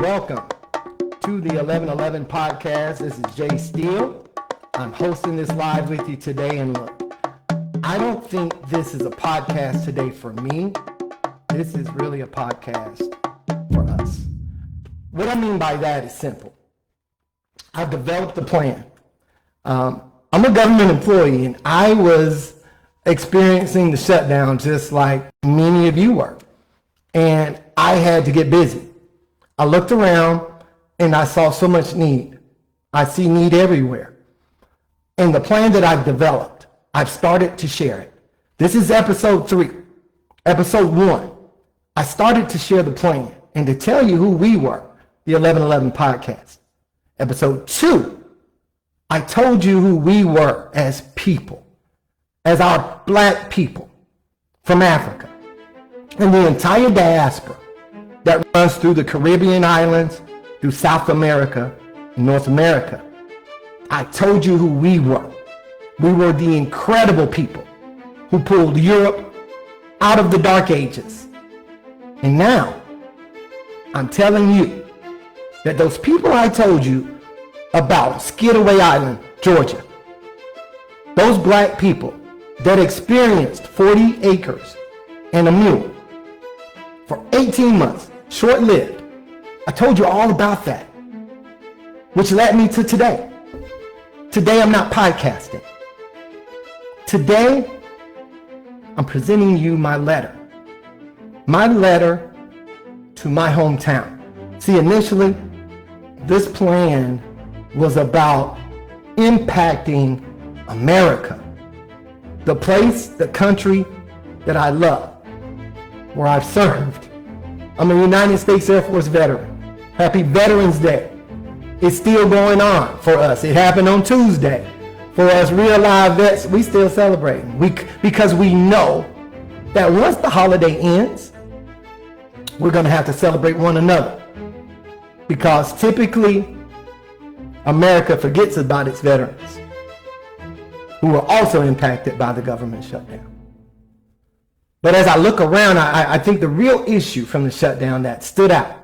Welcome to the 1111 podcast. This is Jay Steele. I'm hosting this live with you today. And look, I don't think this is a podcast today for me. This is really a podcast for us. What I mean by that is simple. I've developed a plan. I'm a government employee, and I was experiencing the shutdown just like many of you were. And I had to get busy. I looked around and I saw so much need. I see need everywhere. And the plan that I've developed, I've started to share it. This is episode 3. Episode 1, I started to share the plan and to tell you who we were, the 1111 podcast. Episode 2, I told you who we were as people, as our black people from Africa and the entire diaspora that runs through the Caribbean islands, through South America, and North America. I told you who we were. We were the incredible people who pulled Europe out of the dark ages. And now, I'm telling you that those people I told you about, Skidaway Island, Georgia, those black people that experienced 40 acres and a mule for 18 months, short-lived. I told you all about that, which led me to today. Today, I'm not podcasting. Today, I'm presenting you my letter to my hometown. See, initially, this plan was about impacting America, the place, the country that I love, where I've served. I'm a United States Air Force veteran. Happy Veterans Day. It's still going on for us. It happened on Tuesday. For us real live vets, we still celebrating. Because we know that once the holiday ends, we're going to have to celebrate one another. Because typically, America forgets about its veterans who were also impacted by the government shutdown. But as I look around, I think the real issue from the shutdown that stood out,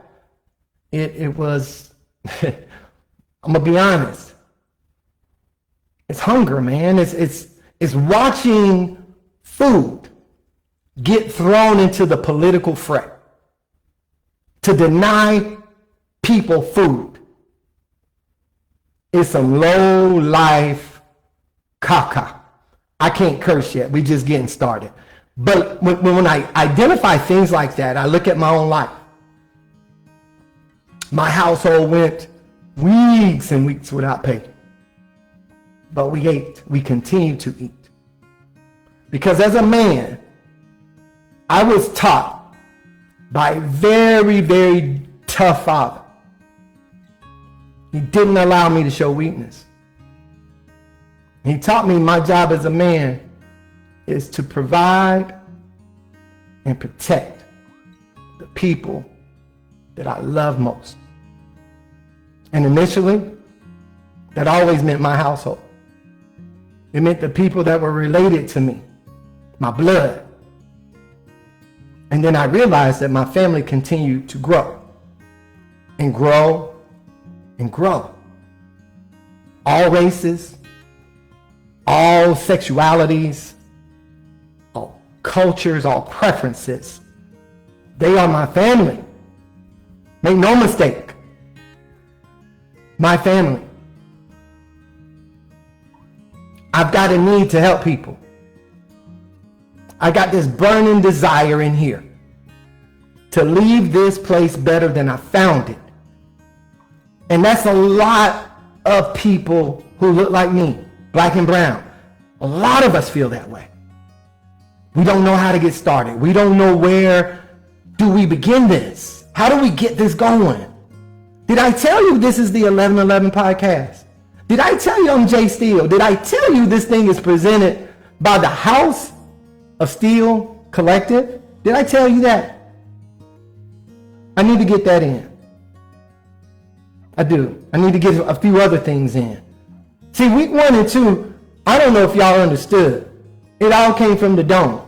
it was, I'm gonna be honest, it's hunger, man. It's watching food get thrown into the political fray to deny people food. It's some low life caca. I can't curse yet. We just getting started. But when I identify things like that, I look at my own life. My household went weeks and weeks without pay. But we ate. We continue to eat. Because as a man, I was taught by a very, very tough father. He didn't allow me to show weakness. He taught me my job as a man is to provide and protect the people that I love most. And initially, that always meant my household. It meant the people that were related to me, my blood. And then I realized that my family continued to grow and grow and grow. All races, all sexualities, all cultures, all preferences. They are my family. Make no mistake. My family. I've got a need to help people. I got this burning desire in here to leave this place better than I found it. And that's a lot of people who look like me, black and brown. A lot of us feel that way. We don't know how to get started. We don't know where do we begin this. How do we get this going? Did I tell you this is the 1111 podcast? Did I tell you I'm Jay Steele? Did I tell you this thing is presented by the House of Steele Collective? Did I tell you that? I need to get that in. I do. I need to get a few other things in. See, week 1 and 2, I don't know if y'all understood. It all came from the dome.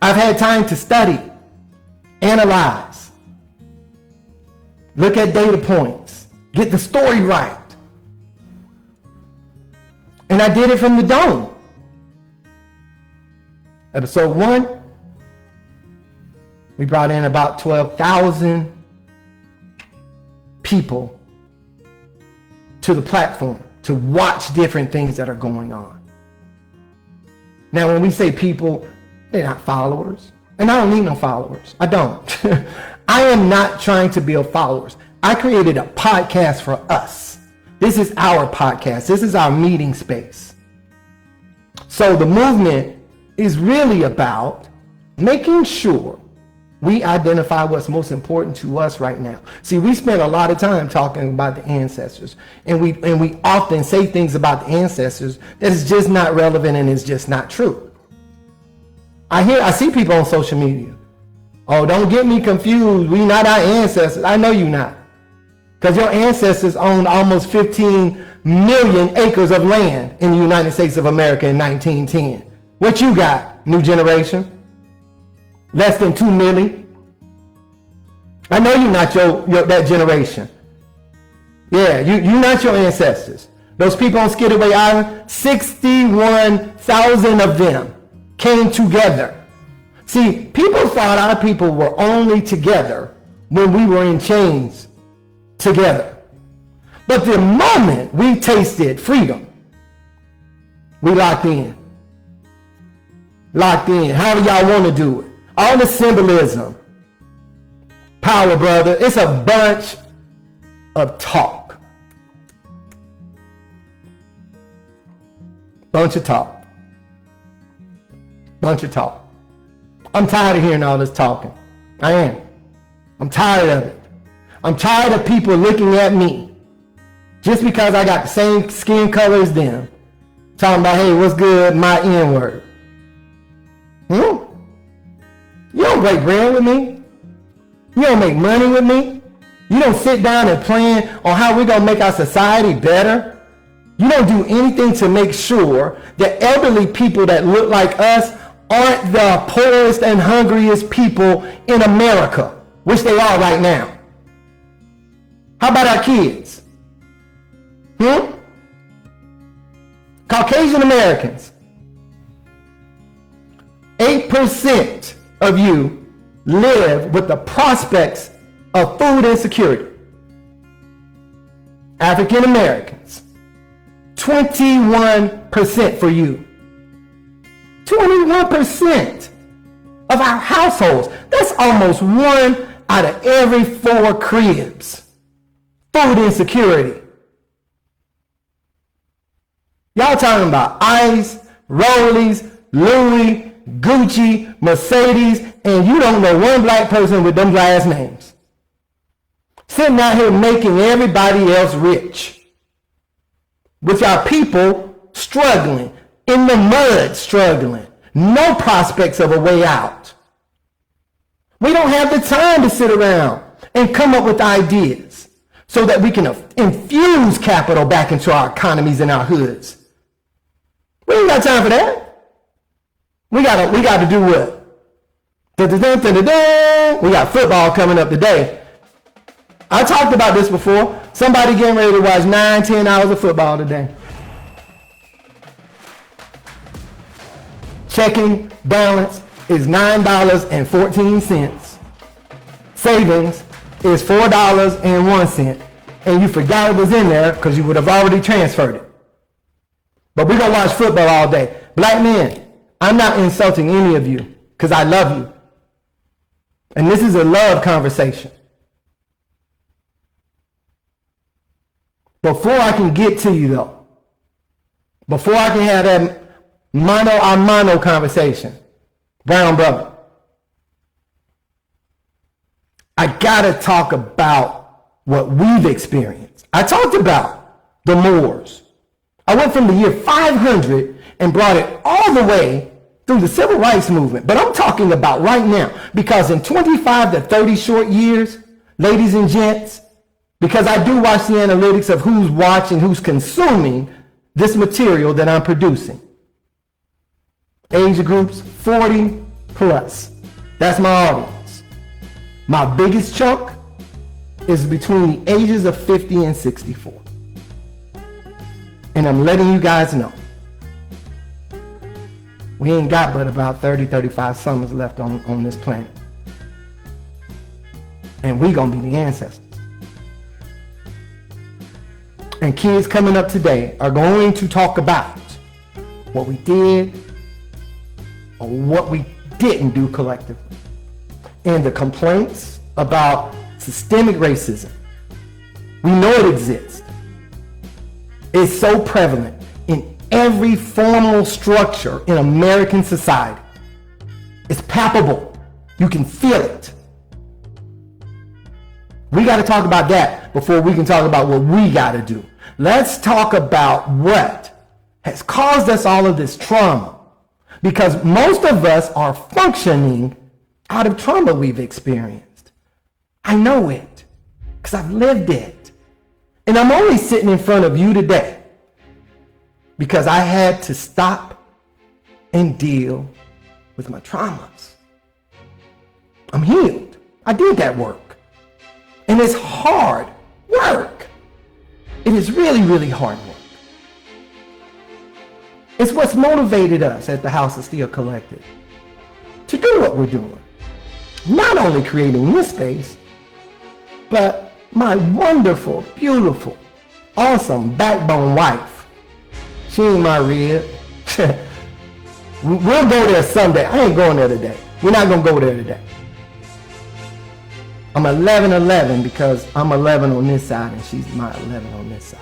I've had time to study, analyze, Look at data points. Get the story right. And I did it from the dome. Episode 1, we brought in about 12,000 people to the platform to watch different things that are going on. Now, when we say people, they're not followers. And I don't need no followers. I don't. I am not trying to build followers. I created a podcast for us. This is our podcast. This is our meeting space. So the movement is really about making sure we identify what's most important to us right now. See, we spend a lot of time talking about the ancestors, and we often say things about the ancestors that is just not relevant and is just not true. I see people on social media. Oh, don't get me confused. We not our ancestors. I know you not. Because your ancestors owned almost 15 million acres of land in the United States of America in 1910. What you got, new generation? Less than 2 million? I know you're not that generation. Yeah, you're not your ancestors. Those people on Skidaway Island, 61,000 of them came together. See, people thought our people were only together when we were in chains together. But the moment we tasted freedom, we locked in. Locked in. However y'all want to do it. All the symbolism. Power, brother. It's a bunch of talk. Bunch of talk. Bunch of talk. I'm tired of hearing all this talking. I am. I'm tired of it. I'm tired of people looking at me just because I got the same skin color as them, talking about, hey, what's good, my N-word. You don't break bread with me. You don't make money with me. You don't sit down and plan on how we're going to make our society better. You don't do anything to make sure that elderly people that look like us aren't the poorest and hungriest people in America, which they are right now. How about our kids? Caucasian Americans. 8% of you live with the prospects of food insecurity. African Americans. 21% for you. 21% of our households. That's almost 1 out of every 4 cribs. Food insecurity. Y'all talking about Ice, Rollies, Louis, Gucci, Mercedes, and you don't know one black person with them last names. Sitting out here making everybody else rich. With our people struggling, in the mud struggling. No prospects of a way out. We don't have the time to sit around and come up with ideas so that we can infuse capital back into our economies and our hoods. We ain't got time for that. We got to do what? We got football coming up today. I talked about this before. Somebody getting ready to watch 9-10 hours of football today. Checking balance is $9.14. Savings is $4.01. And you forgot it was in there because you would have already transferred it. But we're going to watch football all day. Black men, I'm not insulting any of you because I love you. And this is a love conversation. Before I can get to you though, before I can have that mano a mano conversation, brown brother, I gotta talk about what we've experienced. I talked about the Moors. I went from the year 500 and brought it all the way through the civil rights movement. But I'm talking about right now, because in 25 to 30 short years, ladies and gents, because I do watch the analytics of who's watching, who's consuming this material that I'm producing. Age groups 40 plus. That's my audience. My biggest chunk, is between the ages of 50 and 64. And I'm letting you guys know, we ain't got but about 30, 35 summers left on this planet. And we gonna be the ancestors. And kids coming up today are going to talk about what we did or what we didn't do collectively. And the complaints about systemic racism. We know it exists. It's so prevalent in every formal structure in American society. It's palpable. You can feel it. We got to talk about that before we can talk about what we got to do. Let's talk about what has caused us all of this trauma. Because most of us are functioning out of trauma we've experienced. I know it because I've lived it. And I'm only sitting in front of you today because I had to stop and deal with my traumas. I'm healed. I did that work. And it's hard work. It is really, really hard work. It's what's motivated us at the House of Steele Collective to do what we're doing. Not only creating this space, but my wonderful, beautiful, awesome backbone wife. She ain't my rib. We'll go there someday. I ain't going there today. We're not going to go there today. I'm 11-11 because I'm 11 on this side and she's my 11 on this side.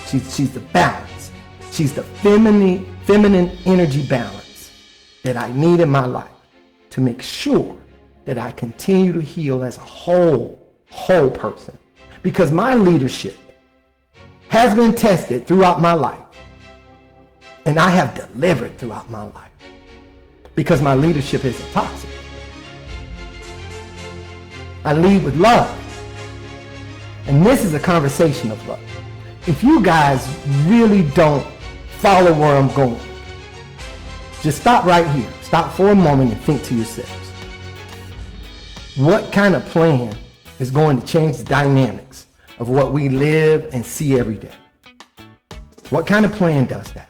She's the balance. She's the feminine energy balance that I need in my life to make sure that I continue to heal as a whole person. Because my leadership has been tested throughout my life. And I have delivered throughout my life. Because my leadership isn't toxic. I lead with love. And this is a conversation of love. If you guys really don't follow where I'm going, just stop right here. Stop for a moment and think to yourselves. What kind of plan is going to change the dynamics of what we live and see every day? What kind of plan does that?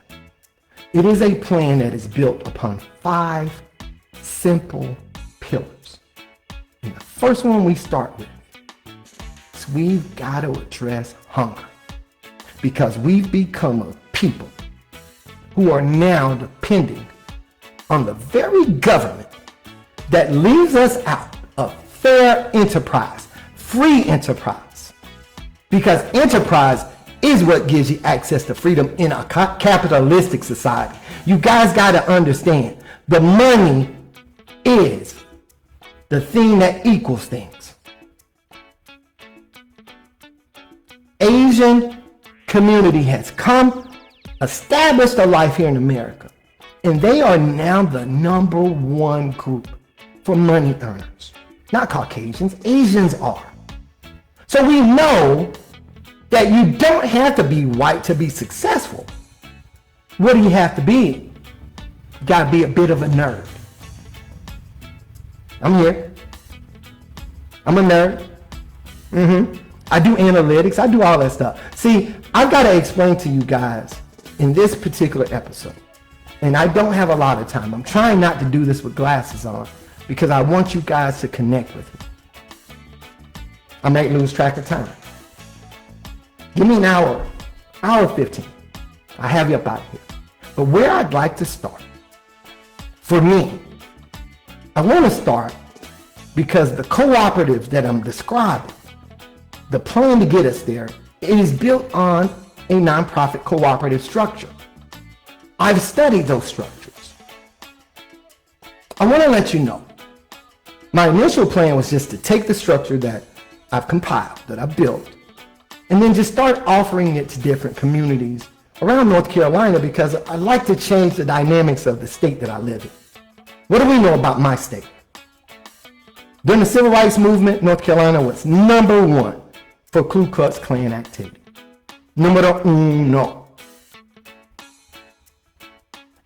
It is a plan that is built upon 5 simple pillars. And the first one we start with is we've got to address hunger. Because we've become a people who are now depending on the very government that leaves us out of fair enterprise, free enterprise. Because enterprise is what gives you access to freedom in a capitalistic society. You guys got to understand, the money is the thing that equals things. Asian community has come, established a life here in America, and they are now the #1 group for money earners. Not Caucasians, Asians are. So we know that you don't have to be white to be successful. What do you have to be? You gotta be a bit of a nerd. I'm here. I'm a nerd. I do analytics. I do all that stuff. See, I've got to explain to you guys in this particular episode, and I don't have a lot of time. I'm trying not to do this with glasses on because I want you guys to connect with me. I might lose track of time. Give me an hour 15. I have you up out here. But where I'd like to start, for me, I want to start because the cooperative that I'm describing, the plan to get us there, it is built on a nonprofit cooperative structure. I've studied those structures. I want to let you know, my initial plan was just to take the structure that I've compiled, that I've built, and then just start offering it to different communities around North Carolina because I like to change the dynamics of the state that I live in. What do we know about my state? During the Civil Rights Movement, North Carolina was #1 for Ku Klux Klan activity. Numero uno.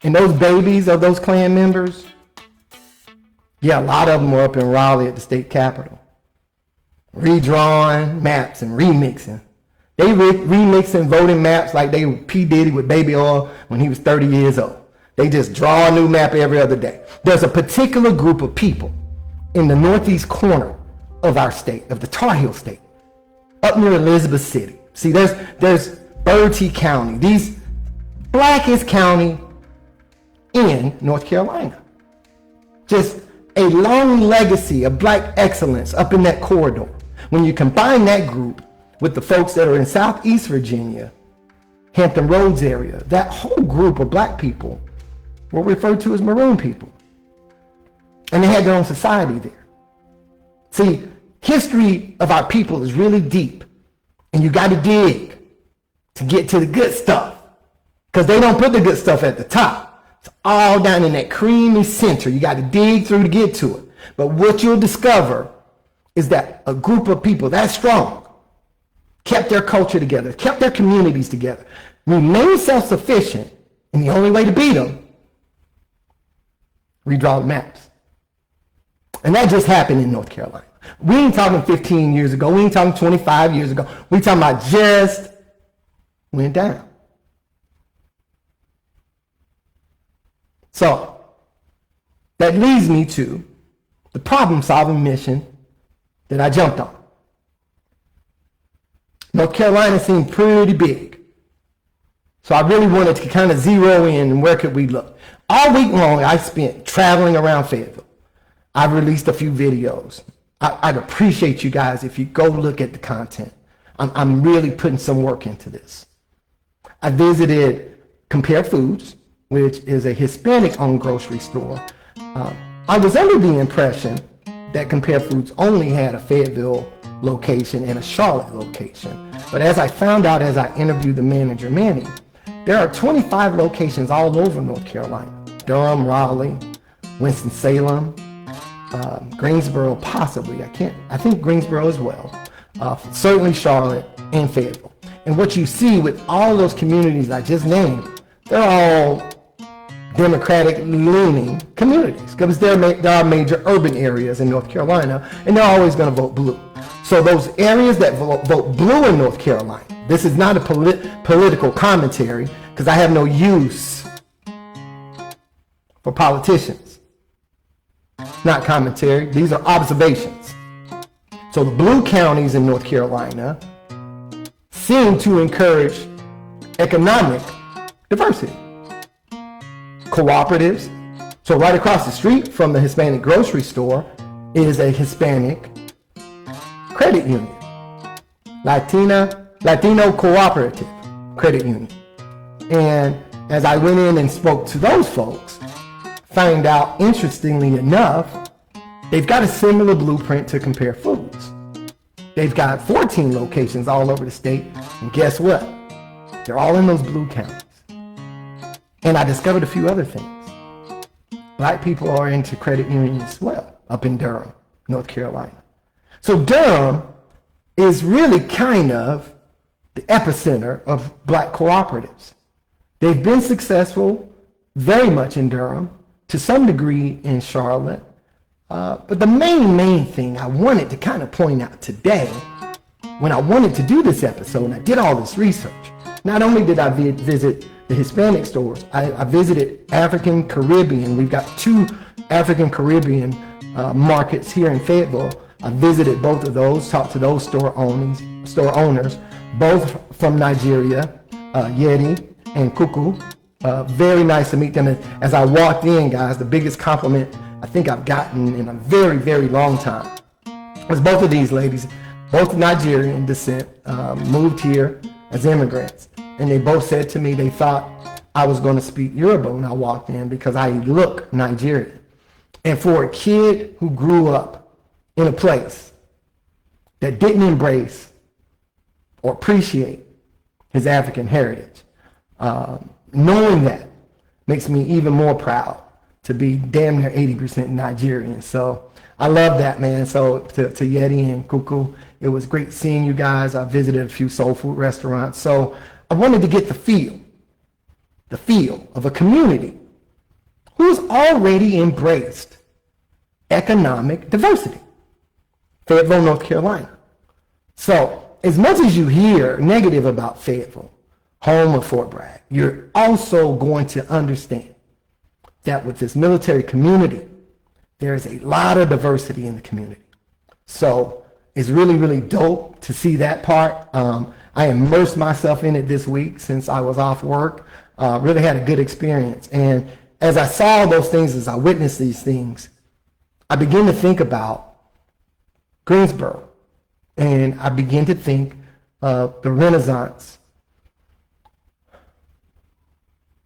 And those babies of those Klan members, yeah, a lot of them were up in Raleigh at the state capitol. redrawing maps and remixing. They remixing voting maps like they were P. Diddy with baby oil when he was 30 years old. They just draw a new map every other day. There's a particular group of people in the northeast corner of our state, of the Tar Heel state, up near Elizabeth City. See, there's Bertie County, these blackest county in North Carolina. Just a long legacy of black excellence up in that corridor. When you combine that group with the folks that are in Southeast Virginia, Hampton Roads area, that whole group of black people were referred to as maroon people. And they had their own society there. See, history of our people is really deep, and you got to dig to get to the good stuff, because they don't put the good stuff at the top. It's all down in that creamy center. You got to dig through to get to it. But what you'll discover is that a group of people that strong kept their culture together, kept their communities together, remained self-sufficient, and the only way to beat them, redraw the maps. And that just happened in North Carolina. We ain't talking 15 years ago. We ain't talking 25 years ago. We talking about just went down. So that leads me to the problem-solving mission that I jumped on. North Carolina seemed pretty big. So I really wanted to kind of zero in and where could we look. All week long, I spent traveling around Fayetteville. I've released a few videos. I'd appreciate you guys if you go look at the content. I'm really putting some work into this. I visited Compare Foods, which is a Hispanic-owned grocery store. I was under the impression that Compare Foods only had a Fayetteville location and a Charlotte location. But as I found out as I interviewed the manager, Manny, there are 25 locations all over North Carolina. Durham, Raleigh, Winston-Salem, Greensboro, possibly. I think Greensboro as well. Certainly Charlotte and Fayetteville. And what you see with all those communities I just named, they're all Democratic-leaning communities, because there are major urban areas in North Carolina, and they're always going to vote blue. So those areas that vote blue in North Carolina, this is not a political commentary, because I have no use for politicians. Not commentary, these are observations. So the blue counties in North Carolina seem to encourage economic diversity. Cooperatives. So right across the street from the Hispanic grocery store is a Hispanic credit union. Latino Cooperative Credit Union. And as I went in and spoke to those folks, found out, interestingly enough, they've got a similar blueprint to Compare Foods. They've got 14 locations all over the state, and guess what? They're all in those blue counties. And I discovered a few other things. Black people are into credit unions as well, up in Durham, North Carolina. So Durham is really kind of the epicenter of black cooperatives. They've been successful very much in Durham, to some degree in Charlotte. But the main thing I wanted to kind of point out today, when I wanted to do this episode and I did all this research, not only did I visit the Hispanic stores, I visited African Caribbean. We've got 2 African Caribbean markets here in Fayetteville. I visited both of those, talked to those store owners, both from Nigeria, Yeti and Kuku. Very nice to meet them. As I walked in, guys, the biggest compliment I think I've gotten in a very, very long time was both of these ladies, both Nigerian descent, moved here as immigrants. And they both said to me they thought I was going to speak Yoruba when I walked in because I look Nigerian. And for a kid who grew up in a place that didn't embrace or appreciate his African heritage, knowing that makes me even more proud to be damn near 80% Nigerian. So I love that, man. So to Yeti and Kuku, it was great seeing you guys. I visited a few soul food restaurants. So I wanted to get the feel of a community who's already embraced economic diversity. Fayetteville, North Carolina. So as much as you hear negative about Fayetteville, home of Fort Bragg, you're also going to understand that with this military community, there's a lot of diversity in the community. So it's really, really dope to see that part. I immersed myself in it this week since I was off work. Really had a good experience. And as I saw those things, as I witnessed these things, I began to think about Greensboro. And I began to think of the Renaissance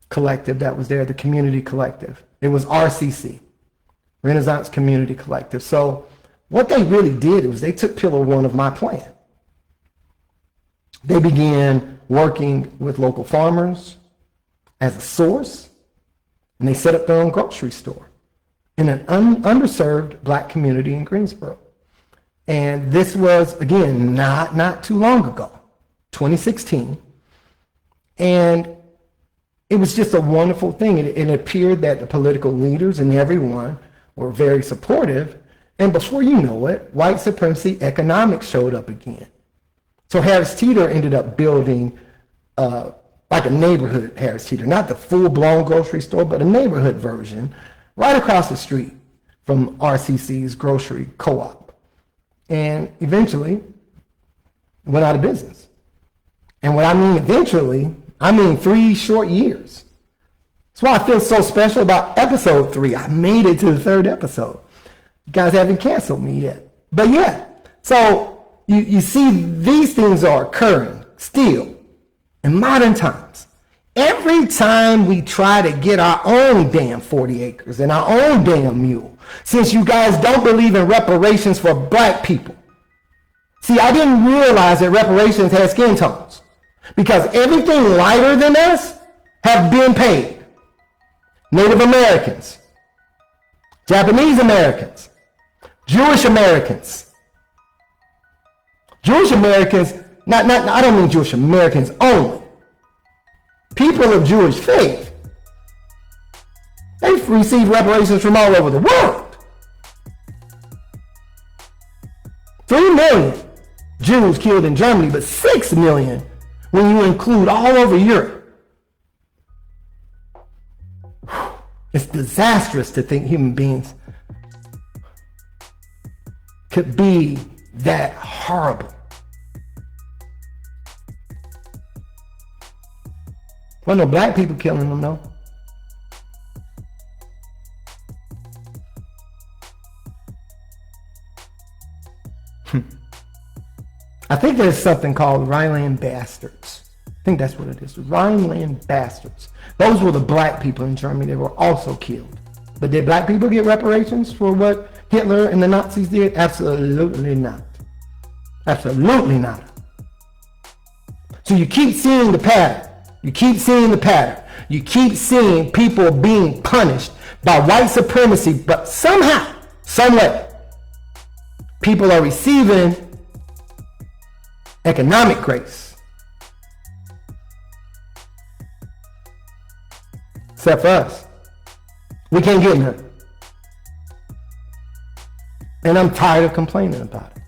collective that was there, the community collective. It was RCC, Renaissance Community Collective. So what they really did was they took pillar one of my plan. They began working with local farmers as a source, and they set up their own grocery store in an underserved black community in Greensboro. And this was, again, not too long ago, 2016. And it was just a wonderful thing. It appeared that the political leaders and everyone were very supportive. And before you know it, white supremacy economics showed up again. So Harris Teeter ended up building like a neighborhood Harris Teeter, not the full-blown grocery store, but a neighborhood version right across the street from RCC's grocery co-op. And eventually went out of business. And when I mean eventually, I mean 3 short years. That's why I feel so special about episode 3. I made it to the 3rd episode. You guys haven't canceled me yet. But yeah, so you see these things are occurring still in modern times. Every time we try to get our own damn 40 acres and our own damn mule, since you guys don't believe in reparations for black people. See, I didn't realize that reparations had skin tones because everything lighter than us have been paid. Native Americans, Japanese Americans, Jewish Americans. Jewish Americans, I don't mean Jewish Americans only. People of Jewish faith. They've received reparations from all over the world. 3 million Jews killed in Germany, but 6 million when you include all over Europe. It's disastrous to think human beings could be that horrible. Well, no black people killing them, though. I think there's something called Rhineland bastards. I think that's what it is. Rhineland bastards. Those were the black people in Germany that were also killed. But did black people get reparations for what Hitler and the Nazis did? Absolutely not. Absolutely not. So you keep seeing the pattern. You keep seeing the pattern. You keep seeing people being punished by white supremacy, but somehow, some way, people are receiving economic grace. Except for us. We can't get none. And I'm tired of complaining about it.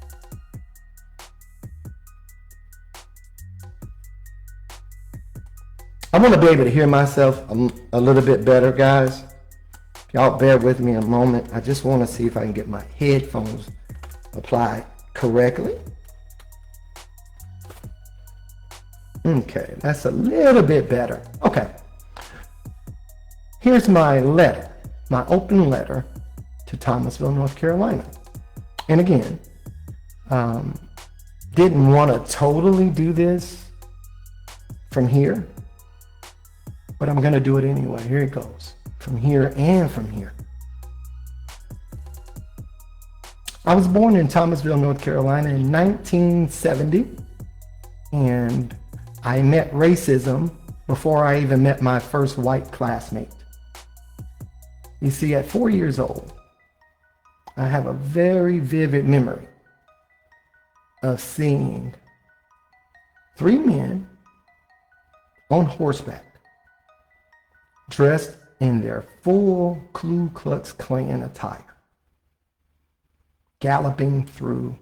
I want to be able to hear myself a little bit better, guys. Y'all bear with me a moment. I just want to see if I can get my headphones applied correctly. Okay, that's a little bit better. Okay. Here's my letter, my open letter to Thomasville, North Carolina. And again, didn't want to totally do this from here, but I'm going to do it anyway. Here it goes. From here and from here. I was born in Thomasville, North Carolina in 1970, and I met racism before I even met my first white classmate. You see, at 4 years old, I have a very vivid memory of seeing 3 men on horseback, dressed in their full Ku Klux Klan attire, galloping through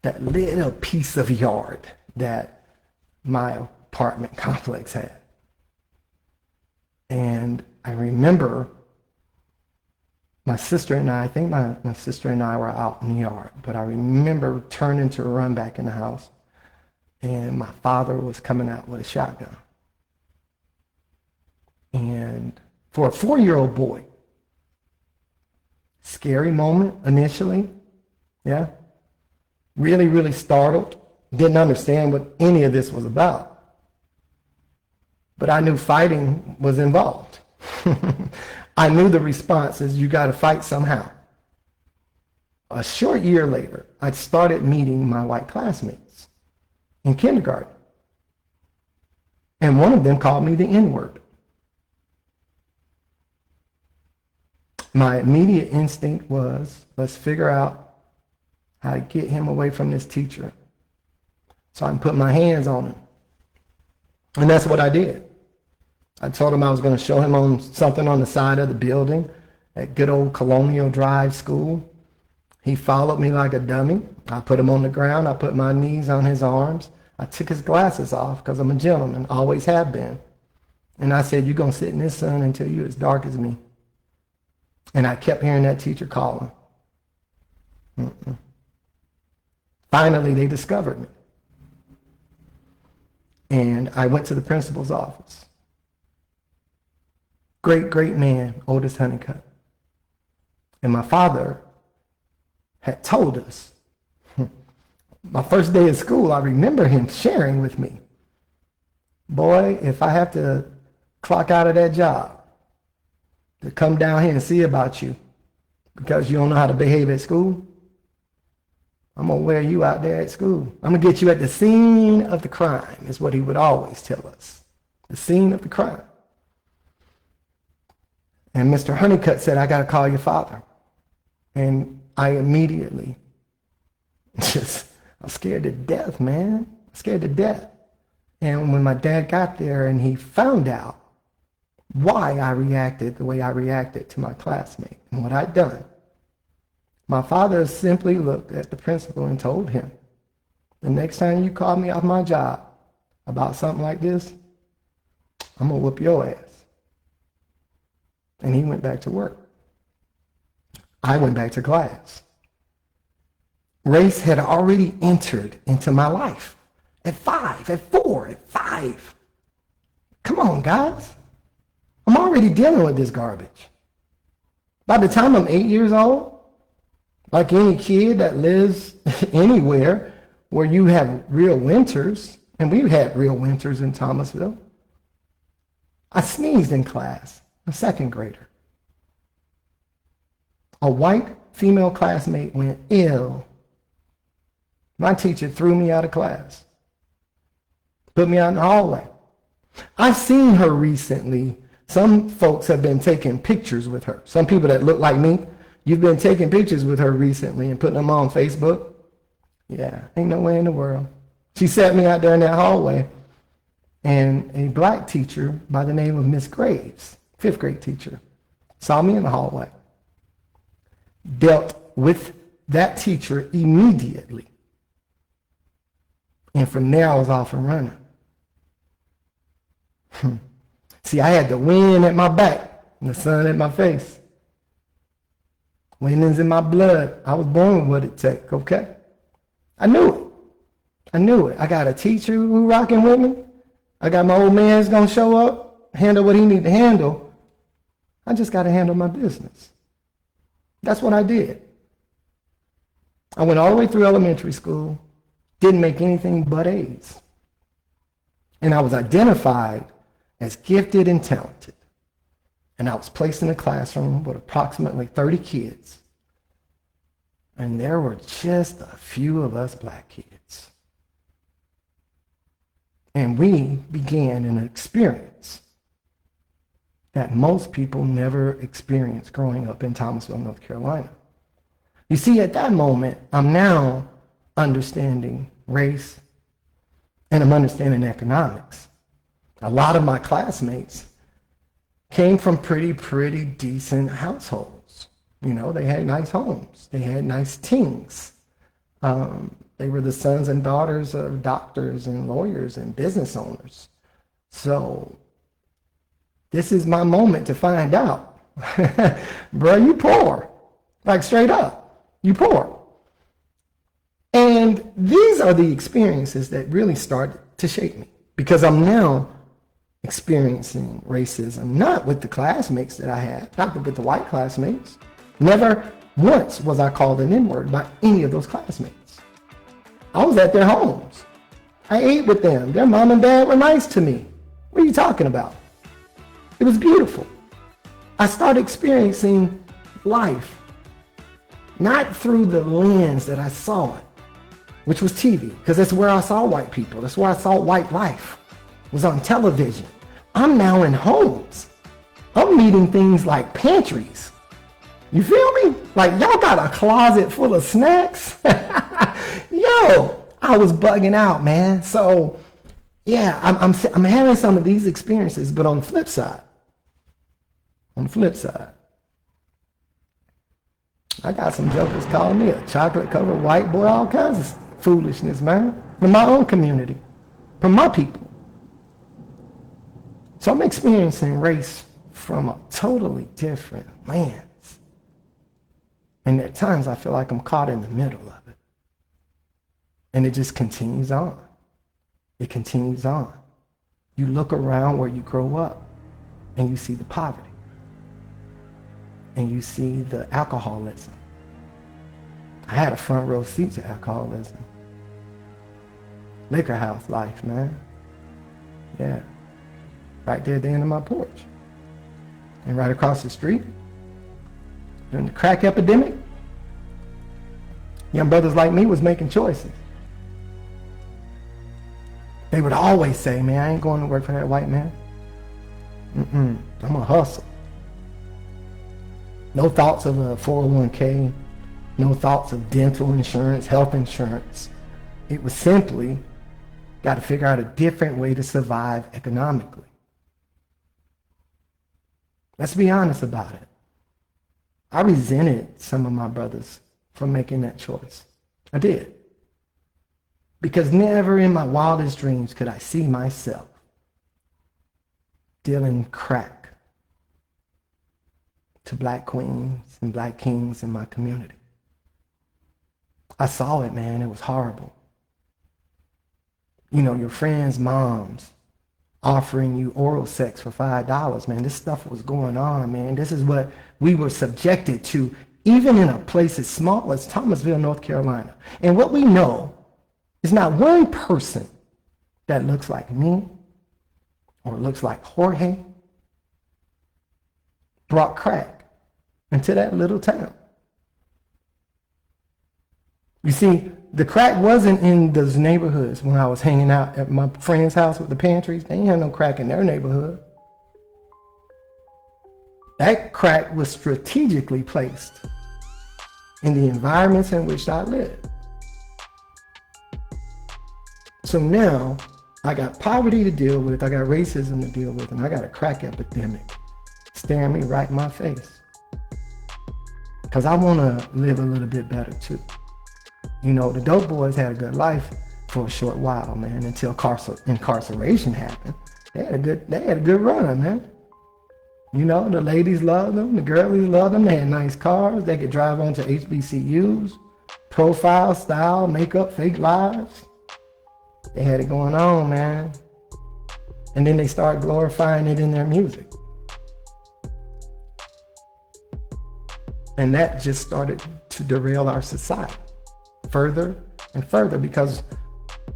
that little piece of yard that my apartment complex had. And I remember my sister and I think my sister and I were out in the yard, but I remember turning to run back in the house, and my father was coming out with a shotgun. And for a 4-year-old boy, scary moment initially, yeah, really, really startled, didn't understand what any of this was about. But I knew fighting was involved. I knew the response is you got to fight somehow. A short year later, I started meeting my white classmates in kindergarten. And one of them called me the N-word. My immediate instinct was, let's figure out how to get him away from this teacher so I can put my hands on him. And that's what I did. I told him I was going to show him on something on the side of the building at good old Colonial Drive School. He followed me like a dummy. I put him on the ground. I put my knees on his arms. I took his glasses off because I'm a gentleman, always have been. And I said, you're going to sit in this sun until you're as dark as me. And I kept hearing that teacher calling. Finally, they discovered me. And I went to the principal's office. Great, great man, Otis Honeycutt. And my father had told us, my first day of school, I remember him sharing with me, boy, if I have to clock out of that job to come down here and see about you because you don't know how to behave at school, I'm going to wear you out there at school. I'm going to get you at the scene of the crime, is what he would always tell us. The scene of the crime. And Mr. Honeycutt said, I got to call your father. And I immediately I'm scared to death, man. I'm scared to death. And when my dad got there and he found out why I reacted the way I reacted to my classmate and what I'd done, my father simply looked at the principal and told him, the next time you call me off my job about something like this, I'm going to whoop your ass. And he went back to work. I went back to class. Race had already entered into my life at 5, at 4, at 5. Come on, guys. I'm already dealing with this garbage. By the time I'm 8 years old, like any kid that lives anywhere where you have real winters, and we've had real winters in Thomasville, I sneezed in class, a second grader. A white female classmate went ill. My teacher threw me out of class, put me out in the hallway. I've seen her recently. Some folks have been taking pictures with her. Some people that look like me, you've been taking pictures with her recently and putting them on Facebook. Yeah, ain't no way in the world. She sat me out there in that hallway, and a black teacher by the name of Miss Graves, 5th grade teacher, saw me in the hallway, dealt with that teacher immediately. And from there, I was off and running. See, I had the wind at my back and the sun at my face. Wind is in my blood. I was born with what it takes, okay? I knew it. I knew it. I got a teacher who rocking with me. I got my old man who's going to show up, handle what he need to handle. I just got to handle my business. That's what I did. I went all the way through elementary school, didn't make anything but A's. And I was identified as gifted and talented. And I was placed in a classroom with approximately 30 kids. And there were just a few of us black kids. And we began an experience that most people never experienced growing up in Thomasville, North Carolina. You see, at that moment, I'm now understanding race and I'm understanding economics. A lot of my classmates came from pretty decent households. You know, they had nice homes. They had nice things. They were the sons and daughters of doctors and lawyers and business owners. So this is my moment to find out. Bro, you poor. Like straight up, you poor. And these are the experiences that really started to shape me, because I'm now experiencing racism, not with the classmates that I had, not with the white classmates. Never once was I called an N-word by any of those classmates. I was at their homes. I ate with them. Their mom and dad were nice to me. What are you talking about? It was beautiful. I started experiencing life, not through the lens that I saw it, which was TV, because that's where I saw white people. That's where I saw white life, was on television. I'm now in homes. I'm meeting things like pantries. You feel me? Like, y'all got a closet full of snacks? Yo, I was bugging out, man. So, yeah, I'm having some of these experiences, but on the flip side, I got some jokers calling me a chocolate-covered white boy, all kinds of foolishness, man, from my own community, from my people. So I'm experiencing race from a totally different lens. And at times I feel like I'm caught in the middle of it. And it just continues on. It continues on. You look around where you grow up and you see the poverty. And you see the alcoholism. I had a front row seat to alcoholism. Liquor house life, man. Yeah. Right there at the end of my porch. And right across the street, during the crack epidemic, young brothers like me was making choices. They would always say, man, I ain't going to work for that white man. I'm going to hustle. No thoughts of a 401k, no thoughts of dental insurance, health insurance. It was simply, got to figure out a different way to survive economically. Let's be honest about it. I resented some of my brothers for making that choice. I did. Because never in my wildest dreams could I see myself dealing crack to black queens and black kings in my community. I saw it, man. It was horrible. You know, your friends' moms offering you oral sex for $5, man. This stuff was going on, man. This is what we were subjected to, even in a place as small as Thomasville, North Carolina. And what we know is not one person that looks like me or looks like Jorge brought crack into that little town. You see, the crack wasn't in those neighborhoods when I was hanging out at my friend's house with the pantries. They didn't have no crack in their neighborhood. That crack was strategically placed in the environments in which I lived. So now I got poverty to deal with, I got racism to deal with, and I got a crack epidemic staring me right in my face. Because I want to live a little bit better too. You know, the dope boys had a good life for a short while, man, until incarceration happened. They had a good run, man. You know, the ladies loved them, the girlies loved them. They had nice cars. They could drive onto HBCUs, profile, style, makeup, fake lives. They had it going on, man. And then they started glorifying it in their music. And that just started to derail our society further and further, because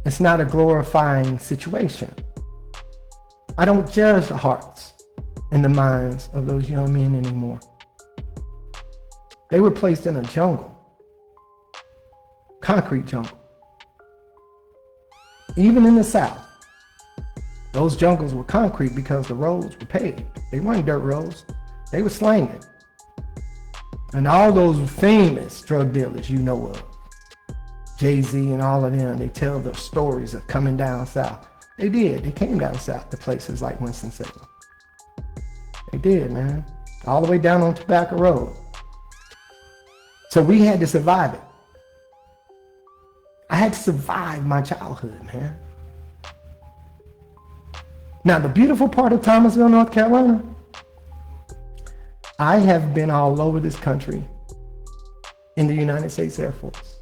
it's not a glorifying situation. I don't judge the hearts and the minds of those young men anymore. They were placed in a jungle, concrete jungle. Even in the South, those jungles were concrete because the roads were paved. They weren't dirt roads. They were slanging. And all those famous drug dealers you know of, Jay-Z and all of them, they tell the stories of coming down south. They did. They came down south to places like Winston-Salem. They did, man. All the way down on Tobacco Road. So we had to survive it. I had to survive my childhood, man. Now, the beautiful part of Thomasville, North Carolina, I have been all over this country in the United States Air Force.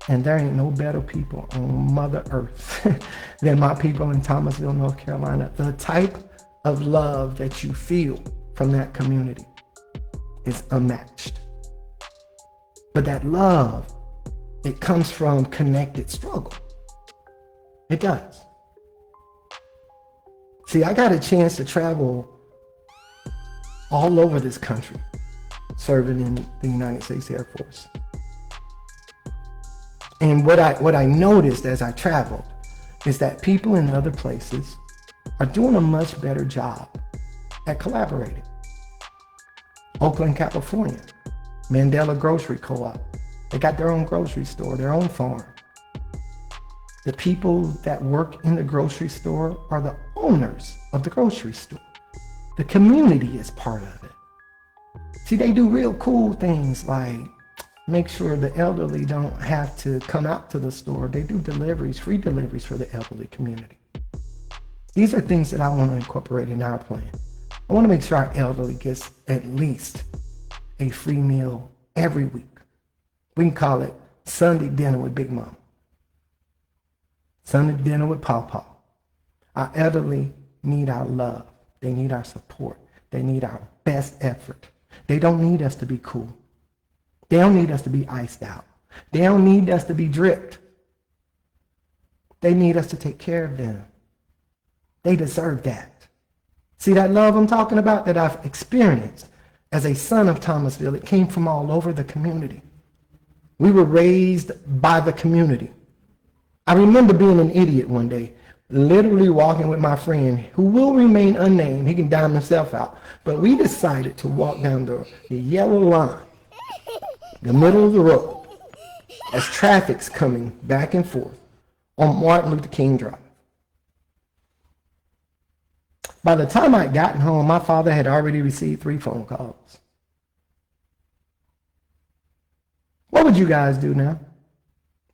And there ain't no better people on Mother Earth than my people in Thomasville, North Carolina. The type of love that you feel from that community is unmatched. But that love, it comes from connected struggle. It does. See, I got a chance to travel all over this country, serving in the United States Air Force. And what I noticed as I traveled is that people in other places are doing a much better job at collaborating. Oakland, California, Mandela Grocery Co-op. They got their own grocery store, their own farm. The people that work in the grocery store are the owners of the grocery store. The community is part of it. See, they do real cool things like make sure the elderly don't have to come out to the store. They do deliveries, free deliveries for the elderly community. These are things that I want to incorporate in our plan. I want to make sure our elderly gets at least a free meal every week. We can call it Sunday dinner with Big Mama. Sunday dinner with Pawpaw. Our elderly need our love. They need our support. They need our best effort. They don't need us to be cool. They don't need us to be iced out. They don't need us to be dripped. They need us to take care of them. They deserve that. See that love I'm talking about that I've experienced as a son of Thomasville? It came from all over the community. We were raised by the community. I remember being an idiot one day, literally walking with my friend who will remain unnamed. He can dime himself out. But we decided to walk down the yellow line, the middle of the road, as traffic's coming back and forth on Martin Luther King Drive. By the time I'd gotten home, my father had already received 3 phone calls. What would you guys do now?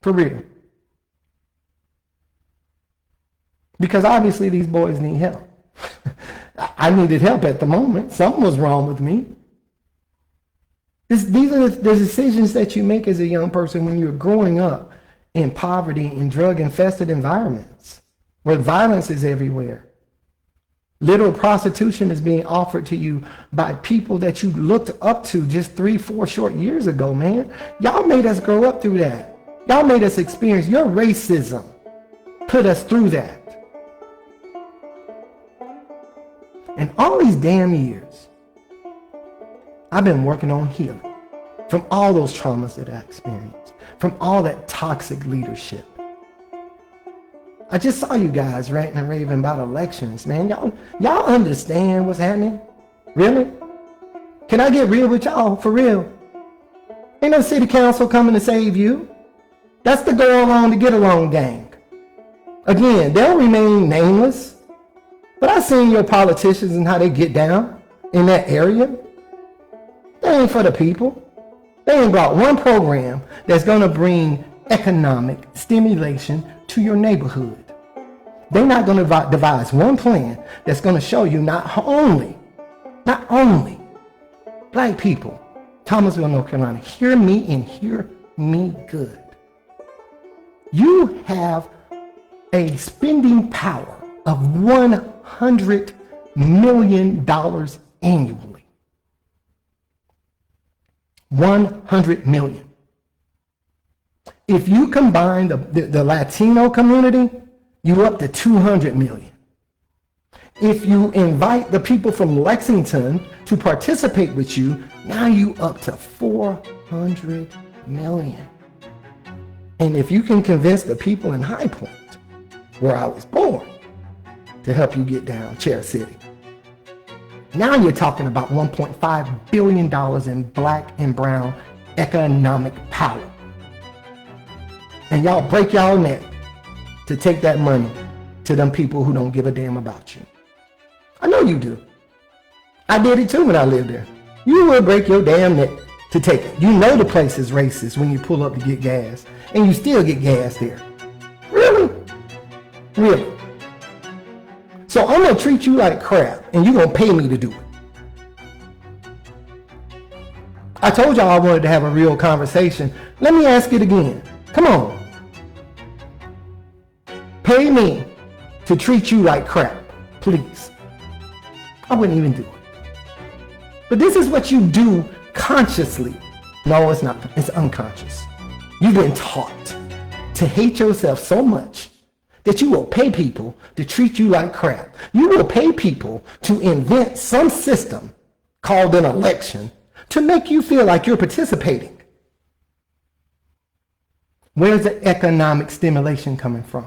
For real. Because obviously these boys need help. I needed help at the moment. Something was wrong with me. These are the decisions that you make as a young person when you're growing up in poverty and drug-infested environments where violence is everywhere. Literal prostitution is being offered to you by people that you looked up to just 3-4 short years ago, man. Y'all made us grow up through that. Y'all made us experience your racism. Put us through that. And all these damn years, I've been working on healing from all those traumas that I experienced, from all that toxic leadership. I just saw you guys ranting and raving about elections, man. Y'all understand what's happening? Really? Can I get real with y'all? For real? Ain't no city council coming to save you. That's the go along to get along gang. Again, they'll remain nameless, but I've seen your politicians and how they get down in that area. They ain't for the people. They ain't brought one program that's going to bring economic stimulation to your neighborhood. They're not going to devise one plan that's going to show you not only black people, Thomasville, North Carolina, hear me and hear me good. You have a spending power of $100 million annually. $100 million. If you combine the Latino community, you're up to $200 million. If you invite the people from Lexington to participate with you, now you up to $400 million. And if you can convince the people in High Point, where I was born, to help you get down Chair City, now you're talking about $1.5 billion in black and brown economic power. And y'all break y'all neck to take that money to them people who don't give a damn about you. I know you do. I did it too when I lived there. You will break your damn neck to take it. You know the place is racist when you pull up to get gas, and you still get gas there. Really? Really? So I'm going to treat you like crap, and you're going to pay me to do it. I told y'all I wanted to have a real conversation. Let me ask it again. Come on. Pay me to treat you like crap, please. I wouldn't even do it. But this is what you do consciously. No, it's not. It's unconscious. You've been taught to hate yourself so much that you will pay people to treat you like crap. You will pay people to invent some system called an election to make you feel like you're participating. Where's the economic stimulation coming from?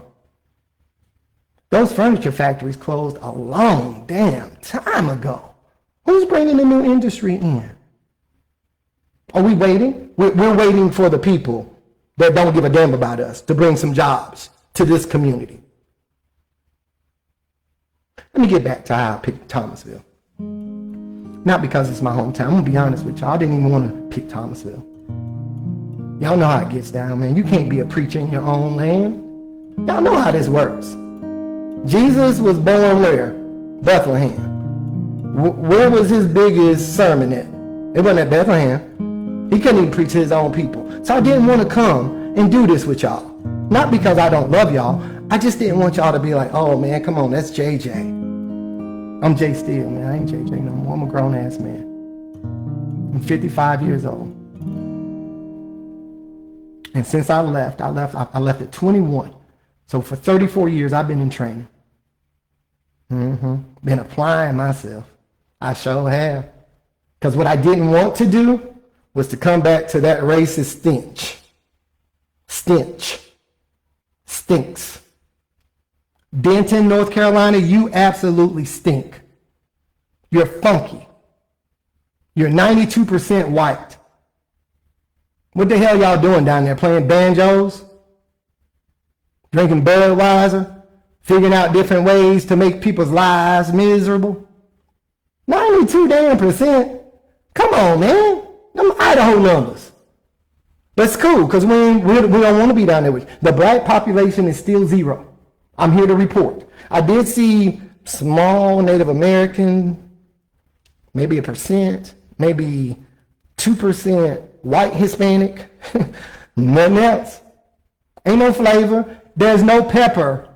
Those furniture factories closed a long damn time ago. Who's bringing the new industry in? Are we waiting? We're waiting for the people that don't give a damn about us to bring some jobs to this community. Let me get back to how I picked Thomasville. Not because it's my hometown. I'm going to be honest with y'all. I didn't even want to pick Thomasville. Y'all know how it gets down, man. You can't be a preacher in your own land. Y'all know how this works. Jesus was born where? Bethlehem. Where was his biggest sermon at? It wasn't at Bethlehem. He couldn't even preach to his own people. So I didn't want to come and do this with y'all. Not because I don't love y'all. I just didn't want y'all to be like, oh man, come on, that's JJ. I'm Jay Steele, man. I ain't JJ no more. I'm a grown-ass man. I'm 55 years old. And since I left at 21. So for 34 years, I've been in training. Been applying myself. I sure have. Because what I didn't want to do was to come back to that racist stench. Stinks. Denton, North Carolina, you absolutely stink. You're funky. You're 92% white. What the hell y'all doing down there? Playing banjos? Drinking Budweiser? Figuring out different ways to make people's lives miserable? 92 damn percent? Come on, man. Them Idaho numbers. That's cool, because we don't want to be down there with you. The black population is still zero. I'm here to report. I did see small Native American, maybe 1%, maybe 2% white Hispanic, nothing else. Ain't no flavor. There's no pepper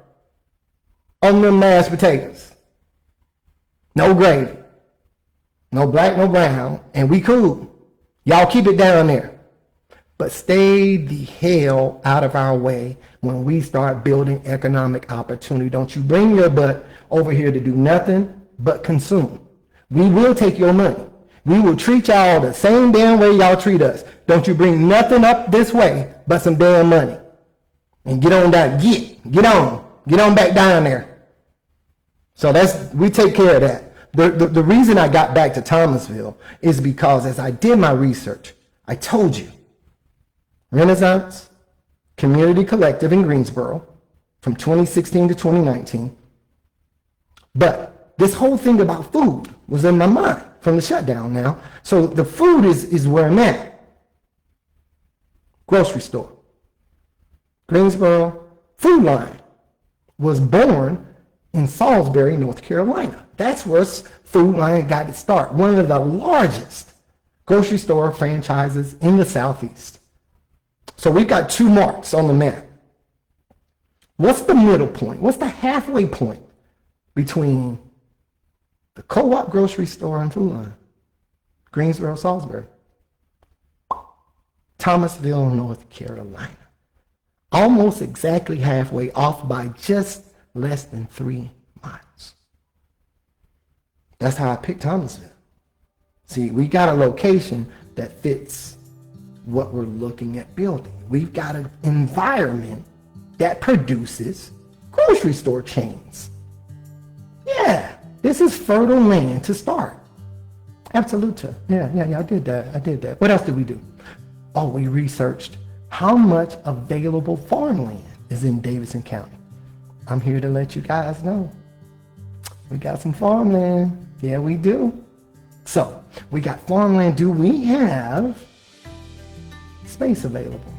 on them mashed potatoes. No gravy. No black, no brown, and we cool. Y'all keep it down there. But stay the hell out of our way when we start building economic opportunity. Don't you bring your butt over here to do nothing but consume. We will take your money. We will treat y'all the same damn way y'all treat us. Don't you bring nothing up this way but some damn money. And get on down. Get on back down there. So we take care of that. The reason I got back to Thomasville is because as I did my research, I told you, Renaissance Community Collective in Greensboro from 2016 to 2019. But this whole thing about food was in my mind from the shutdown now. So the food is where I'm at. Grocery store. Greensboro Food Line was born in Salisbury, North Carolina. That's where Food Line got its start. One of the largest grocery store franchises in the Southeast. So we've got 2 marks on the map. What's the middle point? What's the halfway point between the Co-op grocery store and Food Line? Greensboro, Salisbury. Thomasville, North Carolina. Almost exactly halfway, off by just less than 3 miles. That's how I picked Thomasville. See, we got a location that fits what we're looking at building. We've got an environment that produces grocery store chains. Yeah, this is fertile land to start. Absolutely. Yeah, I did that. What else did we do? Oh, we researched how much available farmland is in Davidson County. I'm here to let you guys know. We got some farmland. Yeah, we do. So, we got farmland. Do we have space available.